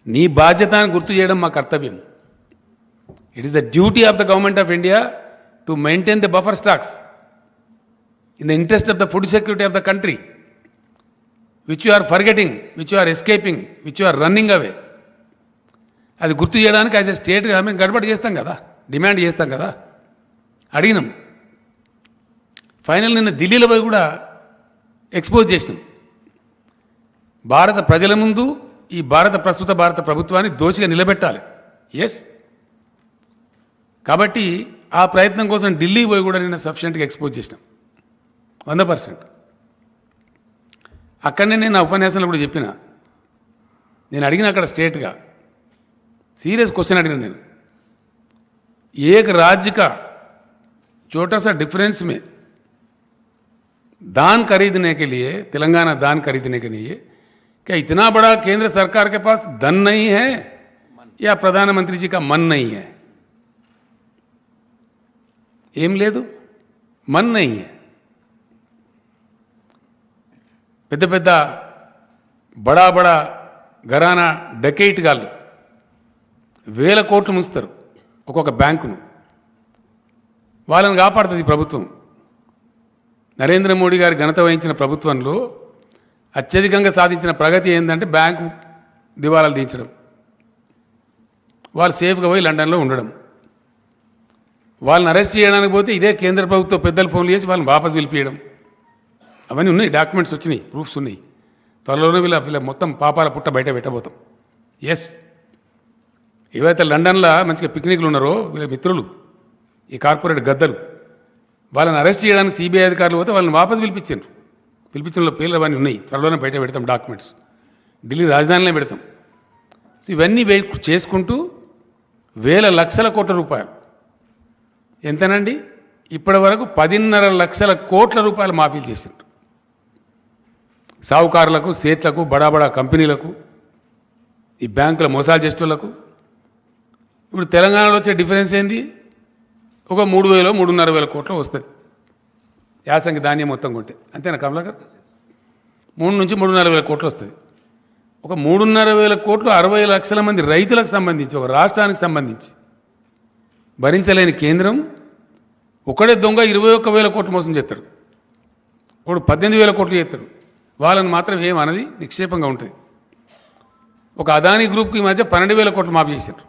నీ బాధ్యతను గుర్తు చేయడం మా కర్తవ్యం it is the duty of the government of India to maintain the buffer stocks in the interest of the food security of the country, which you are forgetting, which you are escaping, which you are running away. అది గుర్తు చేయడానికి as a స్టేట్గా మేము గడబడి చేస్తాం కదా, demand చేస్తాం కదా, అడిగినాం. Final నిన్న ఢిల్లీలో పోయి కూడా ఎక్స్పోజ్ చేసినాం. భారత ప్రజల ముందు ఈ ప్రస్తుత భారత ప్రభుత్వాన్ని దోషిగా నిలబెట్టాలి. ఎస్, కాబట్టి ఆ ప్రయత్నం కోసం ఢిల్లీ పోయి కూడా నిన్న సఫిషియెంట్గా ఎక్స్పోజ్ చేసినాం 100%. అక్కడనే నేను నా ఉపన్యాసంలో కూడా చెప్పిన, నేను అడిగిన అక్కడ స్టేట్గా सीरियस क्वेश्चन अड़िना నేను एक राज्य का छोटा सा डिफरेंस में दान खरीदने के लिए, तेलंगाना दान खरीदने के लिए क्या इतना बड़ा केंद्र सरकार के पास धन नहीं है या प्रधानमंत्री जी का मन नहीं है? ఏం లేదు, मन नहीं है. పెద్ద పెద్ద బడా బడా ఘరానా డకెయిట్ గాళ్ళు వేల కోట్లు ముంచుతారు ఒక్కొక్క బ్యాంకును. వాళ్ళని కాపాడుతుంది ప్రభుత్వం. నరేంద్ర మోడీ గారి ఘనత వహించిన ప్రభుత్వంలో అత్యధికంగా సాధించిన ప్రగతి ఏంటంటే బ్యాంకు దివాలాలు తీయించడం, వాళ్ళు సేఫ్గా పోయి లండన్లో ఉండడం. వాళ్ళని అరెస్ట్ చేయడానికి పోతే ఇదే కేంద్ర ప్రభుత్వ పెద్దలు ఫోన్లు చేసి వాళ్ళని వాపసు పిలిపియడం. అవన్నీ ఉన్నాయి, డాక్యుమెంట్స్ వచ్చినాయి, ప్రూఫ్స్ ఉన్నాయి. త్వరలోనే వీళ్ళ మొత్తం పాపాల పుట్ట బయట పెట్టబోతాం. ఎస్, ఏవైతే లండన్లో మంచిగా పిక్నిక్లు ఉన్నారో వీళ్ళ మిత్రులు, ఈ కార్పొరేట్ గద్దలు, వాళ్ళని అరెస్ట్ చేయడానికి సిబిఐ అధికారులు పోతే వాళ్ళని వాపసు పిలిపించారు. పిలిపించడంలో పేర్లు అవన్నీ ఉన్నాయి, త్వరలోనే బయట పెడతాం డాక్యుమెంట్స్, ఢిల్లీ రాజధానిలో పెడతాం. సో ఇవన్నీ చేసుకుంటూ వేల లక్షల కోట్ల రూపాయలు, ఎంతనండి ఇప్పటి వరకు 10.5 లక్షల కోట్ల రూపాయలు మాఫీలు చేశారు సావుకారులకు, సేట్లకు, బడా కంపెనీలకు, ఈ బ్యాంకుల మోసాలు చేసేటోళ్లకు. ఇప్పుడు తెలంగాణలో వచ్చే డిఫరెన్స్ ఏంది? ఒక 3,000-3,500 కోట్లు వస్తుంది యాసంగి ధాన్యం మొత్తం కొంటే, అంతేనా కమలాకర్? 3 నుంచి 3,500 కోట్లు వస్తుంది. ఒక 3,500 కోట్లు 60 లక్షల మంది రైతులకు సంబంధించి, ఒక రాష్ట్రానికి సంబంధించి భరించలేని కేంద్రం ఒకడే దొంగ 21,000 కోట్లు మోసం చేస్తాడు, ఒకడు 18,000 కోట్లు చేస్తాడు. వాళ్ళని మాత్రం ఏమన్నది నిక్షేపంగా ఉంటుంది. ఒక అదానీ గ్రూప్కి ఈ మధ్య 12,000 కోట్లు మాఫీ చేశారు.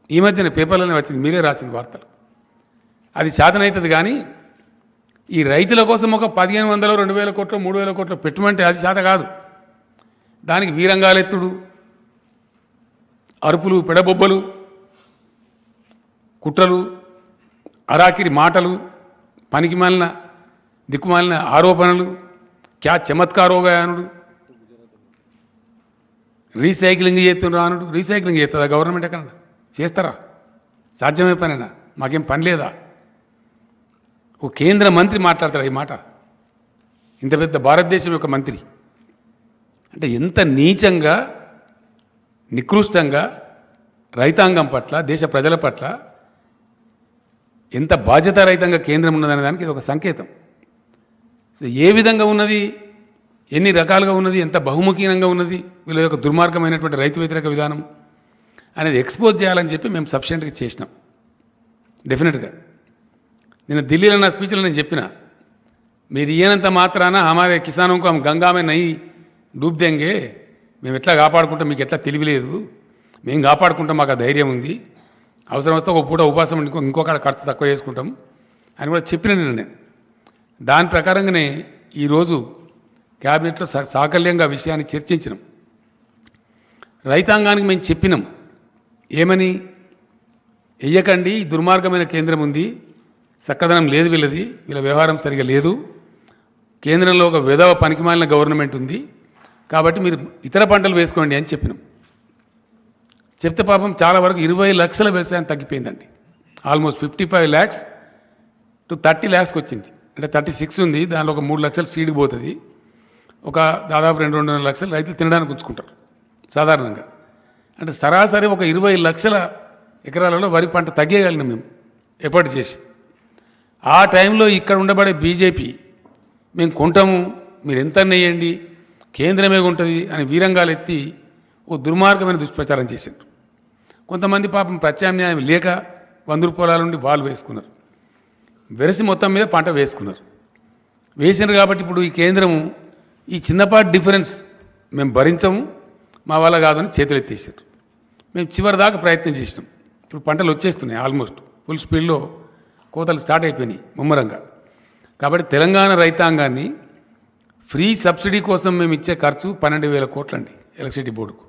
ఈ మధ్యన పేపర్లోనే వచ్చింది, మీరే రాసిన వార్తలు. అది చేతనవుతుంది కానీ ఈ రైతుల కోసం ఒక 1,500, 2,000 కోట్లు, 3,000 కోట్లు పెట్టుమంటే అది చేత కాదు. దానికి వీరంగాలెత్తుడు, అరుపులు, పెడబొబ్బలు, కుట్రలు, అరాకిరి మాటలు, పనికిమాలిన దిక్కుమాలిన ఆరోపణలు, క్యా చమత్కారోగాయనుడు, రీసైక్లింగ్ చేస్తున్నాడు. రీసైక్లింగ్ చేస్తుందా గవర్నమెంట్? ఎక్కడ చేస్తారా? సాధ్యమే పనేనా? మాకేం పని లేదా? ఓ కేంద్ర మంత్రి మాట్లాడతాడు ఈ మాట, ఇంత పెద్ద భారతదేశం యొక్క మంత్రి. అంటే ఎంత నీచంగా, నికృష్టంగా రైతాంగం పట్ల, దేశ ప్రజల పట్ల ఎంత బాధ్యతారహితంగా కేంద్రం ఉన్నదనే దానికి ఇది ఒక సంకేతం. సో ఏ విధంగా ఉన్నది, ఎన్ని రకాలుగా ఉన్నది, ఎంత బహుముఖీనంగా ఉన్నది, వీళ్ళ యొక్క దుర్మార్గమైనటువంటి రైతు వ్యతిరేక విధానం అనేది ఎక్స్పోజ్ చేయాలని చెప్పి మేము సఫిషియెంట్గా చేసినాం. డెఫినెట్గా నేను ఢిల్లీలో నా స్పీచ్లో నేను చెప్పిన, మీరు ఇయ్యనంత మాత్రాన హమారే కిసానంకు హమ్ గంగామే నై డూబ్ దేంగే, మేము ఎట్లా కాపాడుకుంటాం, మీకు ఎట్లా తెలియలేదు, మేము కాపాడుకుంటాం, మాకు ఆ ధైర్యం ఉంది, అవసరం వస్తే ఒక పూట ఉపాసం ఇంకొక ఖర్చు తక్కువ చేసుకుంటాం అని కూడా చెప్పిన నేను. దాని ప్రకారంగానే ఈరోజు క్యాబినెట్లో సాకల్యంగా విషయాన్ని చర్చించినాం. రైతాంగానికి మేము చెప్పినాం ఏమని, వెయ్యకండి, దుర్మార్గమైన కేంద్రం ఉంది, చక్కదనం లేదు వీళ్ళది, వీళ్ళ వ్యవహారం సరిగా లేదు, కేంద్రంలో ఒక విధవ పనికిమాలిన గవర్నమెంట్ ఉంది, కాబట్టి మీరు ఇతర పంటలు వేసుకోండి అని చెప్పినాం. చెప్తే పాపం చాలా వరకు 20 లక్షల వ్యవసాయం తగ్గిపోయిందండి. ఆల్మోస్ట్ 55 lakhs to 30 lakhsకి వచ్చింది. అంటే 36 ఉంది, దానిలో ఒక 3 లక్షలు సీడ్కి పోతుంది, ఒక దాదాపు 2-2.5 లక్షలు రైతులు తినడానికి ఉంచుకుంటారు సాధారణంగా. అంటే సరాసరి ఒక 20 లక్షల ఎకరాలలో వరి పంట తగ్గేయగలిగినాం మేము ఎఫర్ట్ చేసి. ఆ టైంలో ఇక్కడ ఉండబడే బీజేపీ మేము కొంటాము, మీరు ఎంత నెయ్యండి, కేంద్రమే ఉంటుంది అని వీరంగాలు ఎత్తి ఓ దుర్మార్గమైన దుష్ప్రచారం చేశారు. కొంతమంది పాపం ప్రత్యామ్నాయం లేక 100 రూపాయల నుండి వాళ్ళు వేసుకున్నారు, వెరసి మొత్తం మీద పంట వేసుకున్నారు. వేసినారు కాబట్టి ఇప్పుడు ఈ కేంద్రము ఈ చిన్నపాటి డిఫరెన్స్ మేము భరించము, మా వల్ల కాదని చేతులు ఎత్తేసారు. మేము చివరి దాకా ప్రయత్నం చేసినాం. ఇప్పుడు పంటలు వచ్చేస్తున్నాయి, ఆల్మోస్ట్ ఫుల్ స్పీడ్లో కోతలు స్టార్ట్ అయిపోయినాయి ముమ్మరంగా. కాబట్టి తెలంగాణ రైతాంగాన్ని ఫ్రీ సబ్సిడీ కోసం మేము ఇచ్చే ఖర్చు 12,000 కోట్లండి ఎలక్ట్రిసిటీ బోర్డుకు.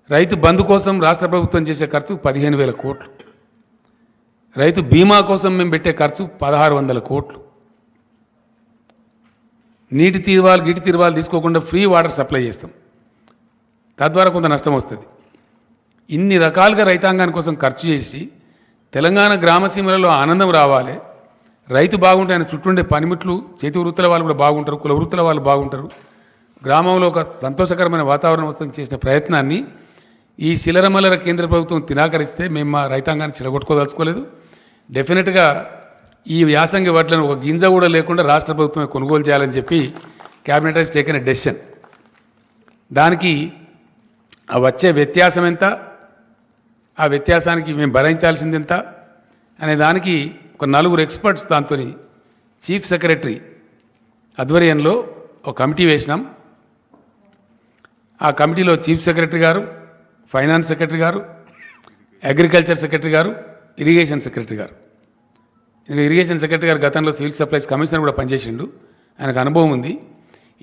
రైతు బంధు కోసం రాష్ట్ర ప్రభుత్వం చేసే ఖర్చు 15,000 కోట్లు. రైతు బీమా కోసం మేము పెట్టే ఖర్చు 1,600 కోట్లు. నీటి తీర్వాలు గిటి తీర్వాలు తీసుకోకుండా ఫ్రీ వాటర్ సప్లై చేస్తాం, తద్వారా కొంత నష్టం వస్తుంది. ఇన్ని రకాలుగా రైతాంగాని కోసం ఖర్చు చేసి తెలంగాణ గ్రామసీమలలో ఆనందం రావాలి, రైతు బాగుంటే ఆయన చుట్టూండే పనిముట్లు చేతి వృత్తుల వాళ్ళు కూడా బాగుంటారు, కుల వృత్తుల వాళ్ళు బాగుంటారు, గ్రామంలో ఒక సంతోషకరమైన వాతావరణం వస్తుంది చేసిన ప్రయత్నాన్ని ఈ శిలరమల్లర కేంద్ర ప్రభుత్వం తినాకరిస్తే మేము మా రైతాంగాన్ని చిలగొట్టుకోదలుచుకోలేదు. డెఫినెట్గా ఈ యాసంగి వడ్లను ఒక గింజ కూడా లేకుండా రాష్ట్ర ప్రభుత్వమే కొనుగోలు చేయాలని చెప్పి cabinet has taken a decision. దానికి ఆ వచ్చే వ్యత్యాసం ఎంత, ఆ వ్యత్యాసానికి మేము భరించాల్సింది ఎంత అనే దానికి ఒక 4 ఎక్స్పర్ట్స్ దాంతో చీఫ్ సెక్రటరీ ఆధ్వర్యంలో ఒక కమిటీ వేసినాం. ఆ కమిటీలో చీఫ్ సెక్రటరీ గారు, ఫైనాన్స్ సెక్రటరీ గారు, అగ్రికల్చర్ సెక్రటరీ గారు, ఇరిగేషన్ సెక్రటరీ గారు. ఇరిగేషన్ సెక్రటరీ గారు గతంలో సివిల్ సప్లైస్ కమిషనర్ కూడా పనిచేసిండు, ఆయనకు అనుభవం ఉంది.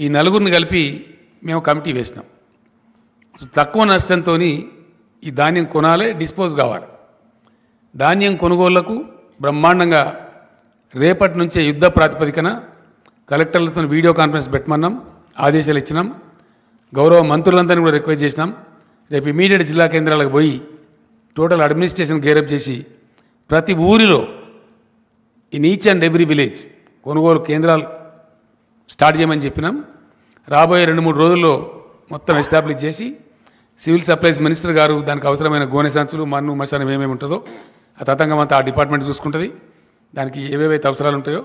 ఈ 4 కలిపి మేము కమిటీ వేసినాం. తక్కువ నష్టంతో ఈ ధాన్యం కొనాలి, డిస్పోజ్ కావాలి. ధాన్యం కొనుగోళ్లకు బ్రహ్మాండంగా రేపటి నుంచే యుద్ధ ప్రాతిపదికన కలెక్టర్లతో వీడియో కాన్ఫరెన్స్ పెట్టమన్నాం, ఆదేశాలు ఇచ్చినాం. గౌరవ మంత్రులందరినీ కూడా రిక్వెస్ట్ చేసినాం. రేపు ఇమీడియట్ జిల్లా కేంద్రాలకు పోయి టోటల్ అడ్మినిస్ట్రేషన్ గేరప్ చేసి ప్రతి ఊరిలో in each and every village కొనుగోలు కేంద్రాలు స్టార్ట్ చేయమని చెప్పినాం. రాబోయే 2-3 రోజుల్లో మొత్తం ఎస్టాబ్లిష్ చేసి సివిల్ సప్లైస్ మినిస్టర్ గారు దానికి అవసరమైన గోనె సంచులు, మన్ను, మశానం ఏమేమి ఉంటుందో ఆ తతంగం అంతా ఆ డిపార్ట్మెంట్ చూసుకుంటుంది. దానికి ఏవేవైతే అవసరాలు ఉంటాయో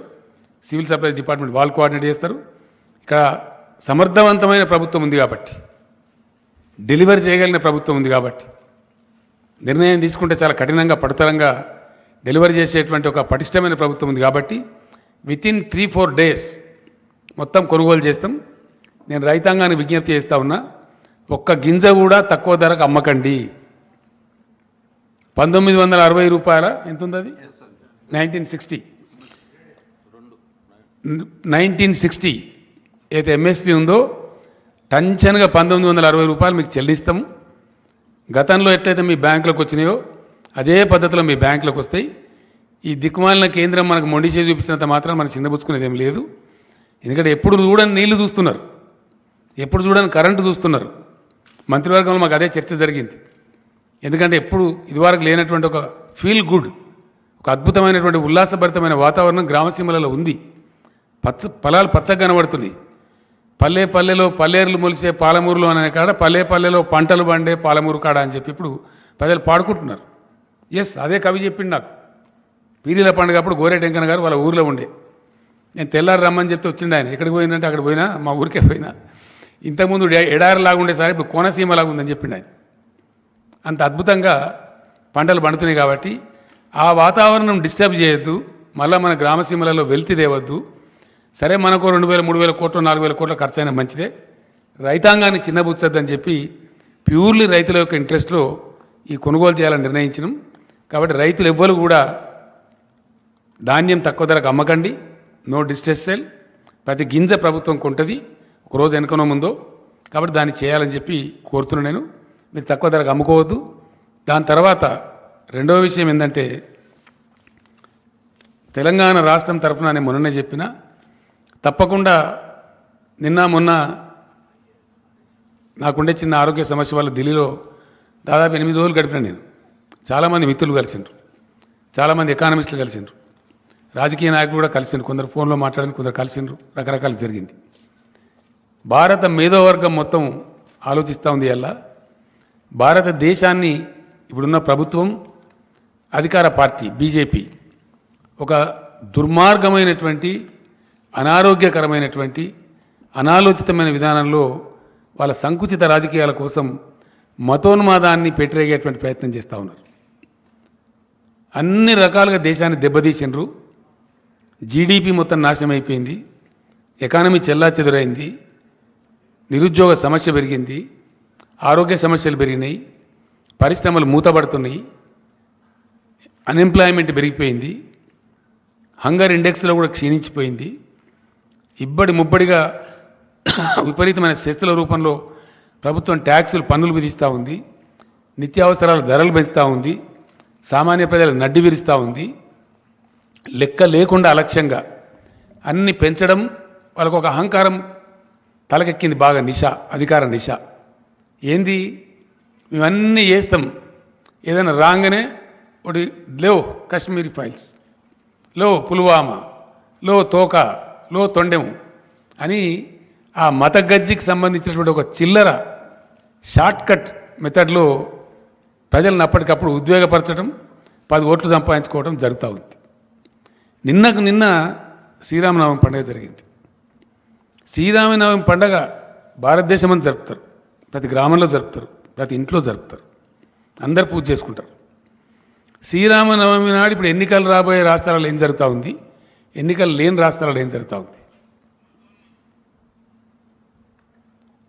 సివిల్ సప్లైస్ డిపార్ట్మెంట్ వాళ్ళు కోఆర్డినేట్ చేస్తారు. ఇక్కడ సమర్థవంతమైన ప్రభుత్వం ఉంది కాబట్టి, డెలివరీ చేయగలిగిన ప్రభుత్వం ఉంది కాబట్టి, నిర్ణయం తీసుకుంటే చాలా కఠినంగా పడతరంగా డెలివరీ చేసేటువంటి ఒక పటిష్టమైన ప్రభుత్వం ఉంది కాబట్టి వితిన్ 3-4 days మొత్తం కొనుగోలు చేస్తాం. నేను రైతాంగాన్ని విజ్ఞప్తి చేస్తా ఉన్నా, ఒక్క గింజ కూడా తక్కువ ధరకు అమ్మకండి. 1960 రూపాయల ఎంత ఉంది అది, 1960 ఏదైతే ఎంఎస్పి ఉందో టంచన్గా 1960 రూపాయలు మీకు చెల్లిస్తాము. గతంలో ఎట్లయితే మీ బ్యాంకులకు వచ్చినాయో అదే పద్ధతిలో మీ బ్యాంకులకు వస్తాయి. ఈ దిక్కుమాలిన కేంద్రం మనకు మొండి చేసి చూపించినంత మాత్రం మనకు చిన్నబుచ్చుకునేది ఏం లేదు. ఎందుకంటే ఎప్పుడు చూడని నీళ్లు చూస్తున్నారు, ఎప్పుడు చూడని కరెంటు చూస్తున్నారు. మంత్రివర్గంలో మాకు అదే చర్చ జరిగింది. ఎందుకంటే ఎప్పుడు ఇదివరకు లేనటువంటి ఒక ఫీల్ గుడ్, ఒక అద్భుతమైనటువంటి ఉల్లాసభరితమైన వాతావరణం గ్రామసీమలలో ఉంది. పొలాలు పచ్చగా కనబడుతున్నాయి. పల్లె పల్లెలో పల్లేరులు మొలిసే పాలమూరులో అనే కాడ పల్లె పల్లెలో పంటలు పండే పాలమూరు కాడ అని చెప్పి ఇప్పుడు ప్రజలు పాడుకుంటున్నారు. ఎస్, అదే కవి చెప్పిండు నాకు. పీరీల పండుగ అప్పుడు గోరేటెంకన్న గారు వాళ్ళ ఊరిలో ఉండే, నేను తెల్లారి రమ్మని చెప్తే వచ్చిండు ఆయన. ఎక్కడికి పోయిందంటే అక్కడ పోయినా, మా ఊరికే పోయినా. ఇంతకుముందు ఎడారిలాగా ఉండేసరి ఇప్పుడు కోనసీమలాగా ఉందని చెప్పిండు ఆయన. అంత అద్భుతంగా పంటలు పండుతున్నాయి కాబట్టి ఆ వాతావరణం డిస్టర్బ్ చేయొద్దు, మళ్ళీ మన గ్రామసీమలలో వెల్తి తేవద్దు. సరే, మనకు 2,000-3,000 కోట్లు 4,000 కోట్ల ఖర్చు అయినా మంచిదే, రైతాంగాన్ని చిన్నబుచ్చొద్దని చెప్పి ప్యూర్లీ రైతుల యొక్క ఇంట్రెస్ట్లో ఈ కొనుగోలు చేయాలని నిర్ణయించినాం. కాబట్టి రైతులు ఎవ్వరు కూడా ధాన్యం తక్కువ ధరకు అమ్మకండి, నో డిస్ట్రెస్ సేల్. ప్రతి గింజ ప్రభుత్వం కొంటుంది, ఒకరోజు వెనుకనో ముందో. కాబట్టి దాన్ని చేయాలని చెప్పి కోరుతున్నాను నేను. మీరు తక్కువ ధరకు అమ్ముకోవద్దు. దాని తర్వాత రెండవ విషయం ఏంటంటే, తెలంగాణ రాష్ట్రం తరఫున నేను మొన్ననే చెప్పిన, తప్పకుండా నిన్న మొన్న నాకుండే చిన్న ఆరోగ్య సమస్య వల్ల ఢిల్లీలో దాదాపు 8 రోజులు గడిపిన నేను. చాలామంది మిత్రులు కలిసిండ్రు, చాలామంది ఎకానమిస్టులు కలిసిండ్రు, రాజకీయ నాయకులు కూడా కలిసిండ్రు, కొందరు ఫోన్లో మాట్లాడింది, కొందరు కలిసిండ్రు, రకరకాలు జరిగింది. భారత మేధోవర్గం మొత్తం ఆలోచిస్తూ ఉంది. అలా భారతదేశాన్ని ఇప్పుడున్న ప్రభుత్వం, అధికార పార్టీ బీజేపీ ఒక దుర్మార్గమైనటువంటి, అనారోగ్యకరమైనటువంటి, అనాలోచితమైన విధానంలో వాళ్ళ సంకుచిత రాజకీయాల కోసం మతోన్మాదాన్ని పెట్టిరేగేటువంటి ప్రయత్నం చేస్తూ ఉన్నారు. అన్ని రకాలుగా దేశాన్ని దెబ్బతీసిండ్రు. జీడిపి మొత్తం నాశనం అయిపోయింది, ఎకానమీ చెల్లాచెదురైంది, నిరుద్యోగ సమస్య పెరిగింది, ఆరోగ్య సమస్యలు పెరిగినాయి, పరిశ్రమలు మూతపడుతున్నాయి, అన్ఎంప్లాయ్మెంట్ పెరిగిపోయింది, హంగర్ ఇండెక్స్లో కూడా క్షీణించిపోయింది, ఇబ్బడి ముబ్బడిగా విపరీతమైన సెస్సుల రూపంలో ప్రభుత్వం ట్యాక్సులు పన్నులు విధిస్తూ ఉంది, నిత్యావసరాల ధరలు పెంచుతూ ఉంది, సామాన్య ప్రజలు నడ్డి విరుస్తూ ఉంది. లెక్క లేకుండా అలక్ష్యంగా అన్ని పెంచడం, వాళ్ళకు ఒక అహంకారం తలకెక్కింది బాగా, నిష, అధికార నిష. ఏంది, మేమన్నీ చేస్తాం, ఏదైనా రాగానే ఒకటి లో కాశ్మీరీ ఫైల్స్, లో పుల్వామా, లో తోక, లో తొండెం అని ఆ మత గజ్జికి సంబంధించినటువంటి ఒక చిల్లర షార్ట్కట్ మెథడ్లో ప్రజలను అప్పటికప్పుడు ఉద్వేగపరచడం, 10 ఓట్లు సంపాదించుకోవడం జరుగుతూ ఉంది. నిన్నకు నిన్న శ్రీరామనవమి పండుగ జరిగింది. శ్రీరామనవమి పండుగ భారతదేశం అంతా జరుపుతారు, ప్రతి గ్రామంలో జరుపుతారు, ప్రతి ఇంట్లో జరుపుతారు, అందరు పూజ చేసుకుంటారు. శ్రీరామనవమి నాడు ఇప్పుడు ఎన్నికలు రాబోయే రాష్ట్రాలలో ఏం జరుగుతూ ఉంది, ఎన్నికలు లేని రాష్ట్రాలలో ఏం జరుగుతూ ఉంది.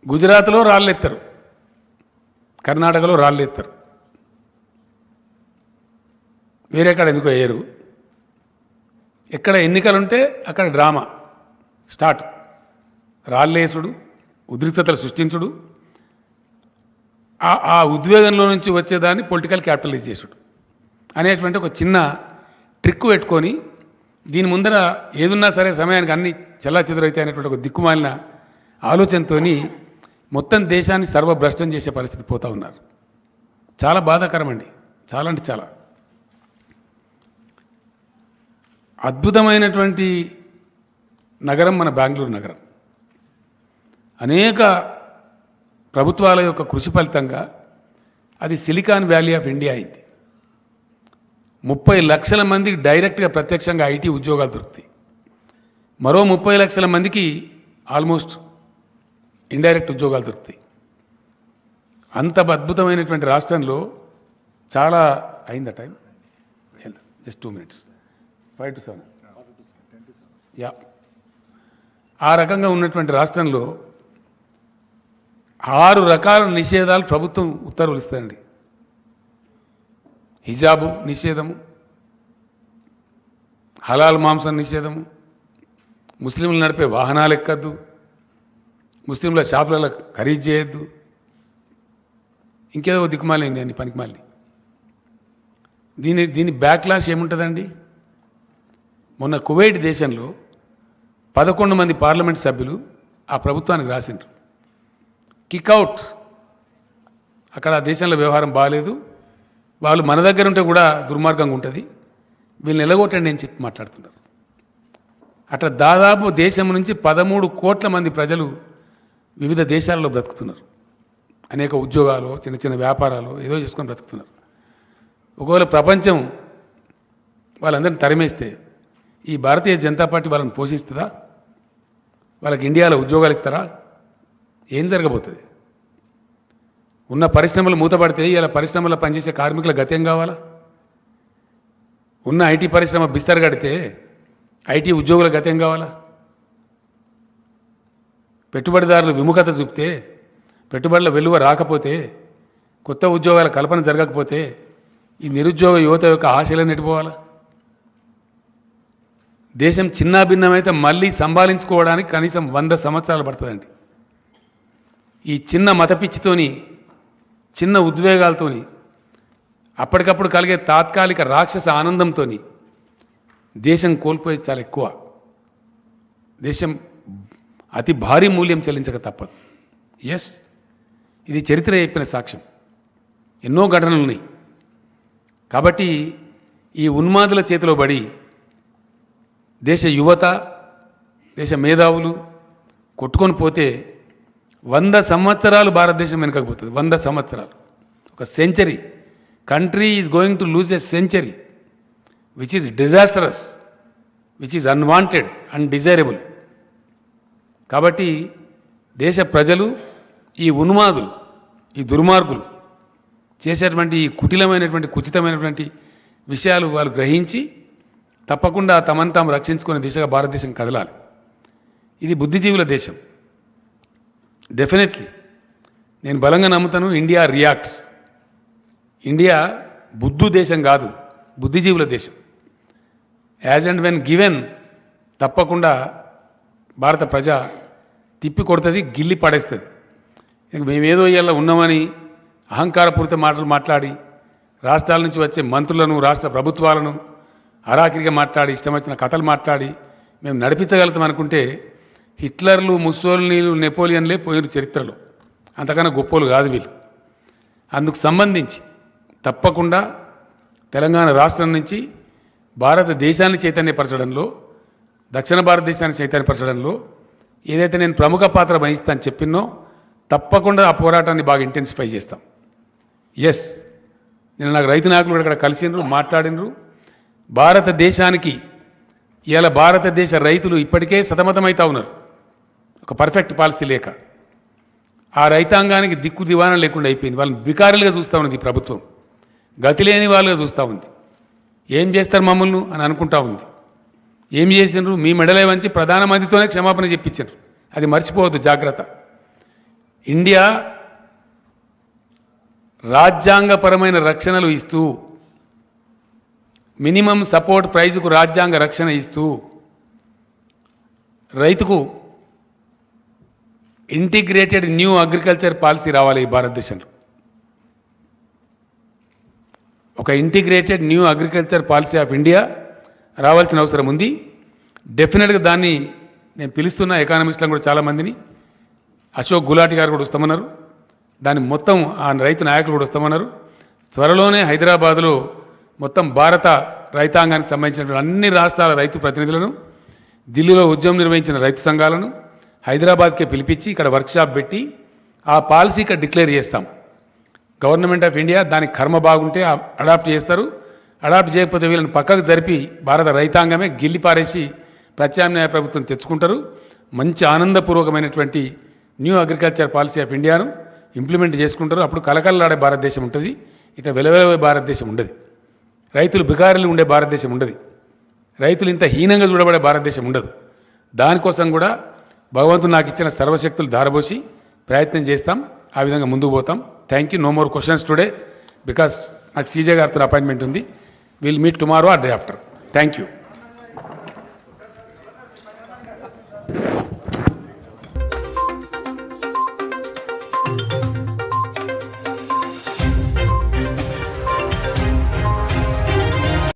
గుజరాత్లో రాళ్ళెత్తారు, కర్ణాటకలో రాళ్ళెత్తారు, వేరే కాడ ఎందుకో వేయరు. ఎక్కడ ఎన్నికలుంటే అక్కడ డ్రామా స్టార్ట్, రాళ్ళేసుడు, ఉద్రిక్తతలు సృష్టించుడు, ఆ ఉద్వేగంలో నుంచి వచ్చేదాన్ని పొలిటికల్ క్యాపిటలైజ్ చేసుడు అనేటువంటి ఒక చిన్న ట్రిక్ పెట్టుకొని, దీని ముందర ఏదున్నా సరే సమయానికి అన్ని చెల్లాచెదురైతే అనేటువంటి ఒక దిక్కుమాలిన ఆలోచనతో మొత్తం దేశాన్ని సర్వభ్రష్టం చేసే పరిస్థితి పోతూ ఉన్నారు. చాలా బాధాకరమండి, చాలా అంటే చాలా. అద్భుతమైనటువంటి నగరం మన బెంగళూరు నగరం. అనేక ప్రభుత్వాల యొక్క కృషి ఫలితంగా అది సిలికాన్ వ్యాలీ ఆఫ్ ఇండియా అయింది. 30 లక్షల మందికి డైరెక్ట్గా ప్రత్యక్షంగా ఐటీ ఉద్యోగాలు దొరుకుతాయి. మరో 30 లక్షల మందికి ఆల్మోస్ట్ ఇండైరెక్ట్ ఉద్యోగాలు దొరుకుతాయి. అంత అద్భుతమైనటువంటి రాష్ట్రంలో చాలా అయిందా time, just 2 minutes, 5 to 7, yeah. ఆ రకంగా ఉన్నటువంటి రాష్ట్రంలో 6 రకాల నిషేధాలు ప్రభుత్వం ఉత్తర్వులు ఇస్తాయండి. హిజాబు నిషేధము, హలాల్ మాంసం నిషేధము, ముస్లింలు నడిపే వాహనాలు ఎక్కద్దు, ముస్లింల షాపులలో ఖరీదు చేయొద్దు, ఇంకేదో దిక్కుమాలింది అండి, పనికిమాలి. దీని బ్యాక్లాష్ ఏముంటుందండి? మొన్న కువైట్ దేశంలో 11 మంది పార్లమెంట్ సభ్యులు ఆ ప్రభుత్వానికి రాసిండ్రు, కిక్అవుట్, అక్కడ ఆ దేశంలో వ్యవహారం బాగాలేదు, వాళ్ళు మన దగ్గర ఉంటే కూడా దుర్మార్గంగా ఉంటుంది, వీళ్ళని ఎలగొట్టండి అని చెప్పి మాట్లాడుతున్నారు. అట్లా దాదాపు దేశం నుంచి 13 కోట్ల మంది ప్రజలు వివిధ దేశాల్లో బ్రతుకుతున్నారు. అనేక ఉద్యోగాలు, చిన్న చిన్న వ్యాపారాలు ఏదో చేసుకొని బ్రతుకుతున్నారు. ఒకవేళ ప్రపంచం వాళ్ళందరినీ తరిమేస్తే ఈ భారతీయ జనతా పార్టీ వాళ్ళని పోషిస్తుందా? వాళ్ళకి ఇండియాలో ఉద్యోగాలు ఇస్తారా? ఏం జరగబోతుంది? ఉన్న పరిశ్రమలు మూతపడితే ఇలా పరిశ్రమలో పనిచేసే కార్మికుల గత్యం కావాలా? ఉన్న ఐటీ పరిశ్రమ బిస్తర్ కడితే ఐటీ ఉద్యోగుల గత్యం కావాలా? పెట్టుబడిదారులు విముఖత చూపితే, పెట్టుబడుల వెలువ రాకపోతే, కొత్త ఉద్యోగాల కల్పన జరగకపోతే ఈ నిరుద్యోగ యువత యొక్క ఆశలను ఎటుపోవాలా? దేశం చిన్నాభిన్నమైతే మళ్ళీ సంభాళించుకోవడానికి కనీసం 100 సంవత్సరాలు పడుతుందండి. ఈ చిన్న మతపిచ్చితోని, చిన్న ఉద్వేగాలతోని, అప్పటికప్పుడు కలిగే తాత్కాలిక రాక్షస ఆనందంతో దేశం కోల్పోయేది చాలా ఎక్కువ. దేశం అతి భారీ మూల్యం చెల్లించక తప్పదు. ఎస్, ఇది చరిత్ర చెప్పిన సాక్ష్యం. ఎన్నో ఘటనలు ఉన్నాయి. కాబట్టి ఈ ఉన్మాదుల చేతిలో పడి దేశ యువత, దేశ మేధావులు కొట్టుకొని పోతే 100 సంవత్సరాలు భారతదేశం వెనుకపోతుంది. 100 సంవత్సరాలు, ఒక century. Country is going to lose a century which is disastrous, which is unwanted, undesirable. కాబట్టి దేశ ప్రజలు ఈ ఉన్మాదులు, ఈ దుర్మార్గులు చేసేటువంటి ఈ కుటిలమైనటువంటి కుచితమైనటువంటి విషయాలు వాళ్ళు గ్రహించి తప్పకుండా తమను తాము రక్షించుకునే దిశగా భారతదేశం కదలాలి. ఇది బుద్ధిజీవుల దేశం. డెఫినెట్లీ నేను బలంగా నమ్ముతాను, ఇండియా రియాక్ట్స్. ఇండియా బుద్ధు దేశం కాదు, బుద్ధిజీవుల దేశం. యాజ్ అండ్ వెన్ గివెన్ తప్పకుండా భారత ప్రజ తిప్పి కొడుతుంది, గిల్లి పడేస్తుంది. మేమేదో ఇవాళ ఉన్నామని అహంకారపూరిత మాటలు మాట్లాడి రాష్ట్రాల నుంచి వచ్చే మంత్రులను, రాష్ట్ర ప్రభుత్వాలను అరాకిరిగా మాట్లాడి, ఇష్టం వచ్చిన కథలు మాట్లాడి మేము నడిపించగలుగుతాం అనుకుంటే హిట్లర్లు, ముస్సోలినీలు, నెపోలియన్లే పోయిన చరిత్రలో. అంతకన్నా గొప్పలు కాదు వీళ్ళు. అందుకు సంబంధించి తప్పకుండా తెలంగాణ రాష్ట్రం నుంచి భారతదేశాన్ని చైతన్యపరచడంలో, దక్షిణ భారతదేశాన్ని చైతన్యపరచడంలో ఏదైతే నేను ప్రముఖ పాత్ర వహిస్తాను చెప్పినో తప్పకుండా ఆ పోరాటాన్ని బాగా ఇంటెన్సిఫై చేస్తాం. ఎస్, నేను నాకు రైతు నాయకులు కూడా ఇక్కడ కలిసినరు, మాట్లాడినరు. భారతదేశానికి ఇవాళ భారతదేశ రైతులు ఇప్పటికే సతమతమవుతా ఉన్నారు, ఒక పర్ఫెక్ట్ పాలసీ లేక. ఆ రైతాంగానికి దిక్కు దివాణం లేకుండా అయిపోయింది. వాళ్ళని బికారులుగా చూస్తూ ఉన్నది ఈ ప్రభుత్వం, గతి లేని వాళ్ళుగా చూస్తూ ఉంది. ఏం చేస్తారు మమ్మల్ని అని అనుకుంటా ఉంది. ఏం చేసినారు? మీ మెడలే వంచి ప్రధానమంత్రితోనే క్షమాపణ చెప్పించారు. అది మర్చిపోవద్దు, జాగ్రత్త. ఇండియా రాజ్యాంగపరమైన రక్షణలు ఇస్తూ, మినిమం సపోర్ట్ ప్రైజ్కు రాజ్యాంగ రక్షణ ఇస్తూ, రైతుకు ఇంటిగ్రేటెడ్ న్యూ అగ్రికల్చర్ పాలసీ రావాలి ఈ భారతదేశంలో. ఒక integrated new agriculture policy of India రావాల్సిన అవసరం ఉంది. డెఫినెట్గా దాన్ని నేను పిలుస్తున్న ఎకానమిస్టులను కూడా చాలామందిని, అశోక్ గులాటి గారు కూడా వస్తామన్నారు, దాన్ని మొత్తం ఆ రైతు నాయకులు కూడా వస్తామన్నారు. త్వరలోనే హైదరాబాదులో మొత్తం భారత రైతాంగానికి సంబంధించినటువంటి అన్ని రాష్ట్రాల రైతు ప్రతినిధులను, ఢిల్లీలో ఉద్యమం నిర్వహించిన రైతు సంఘాలను హైదరాబాద్కే పిలిపించి ఇక్కడ వర్క్షాప్ పెట్టి ఆ పాలసీ ఇక్కడ డిక్లేర్ చేస్తాం. గవర్నమెంట్ ఆఫ్ ఇండియా దానికి కర్మ బాగుంటే అడాప్ట్ చేస్తారు, అడాప్ట్ చేయకపోతే వీళ్ళని పక్కకు జరిపి భారత రైతాంగమే గిల్లి పారేసి ప్రత్యామ్నాయ ప్రభుత్వం తెచ్చుకుంటారు. మంచి ఆనందపూర్వకమైనటువంటి న్యూ అగ్రికల్చర్ పాలసీ ఆఫ్ ఇండియాను ఇంప్లిమెంట్ చేసుకుంటారు. అప్పుడు కలకల్లాడే భారతదేశం ఉంటుంది, ఇట్లా వెలవెలవే భారతదేశం ఉండదు. రైతులు బికారులు ఉండే భారతదేశం ఉండదు, రైతులు ఇంత హీనంగా చూడబడే భారతదేశం ఉండదు. దానికోసం కూడా భగవంతుడు నాకు ఇచ్చిన సర్వశక్తులు ధారబోసి ప్రయత్నం చేస్తాం, ఆ విధంగా ముందుకు పోతాం. Thank you. No more questions today because నాకు సీజే గారితో అపాయింట్మెంట్ ఉంది. Will meet tomorrow or day after. Thank you.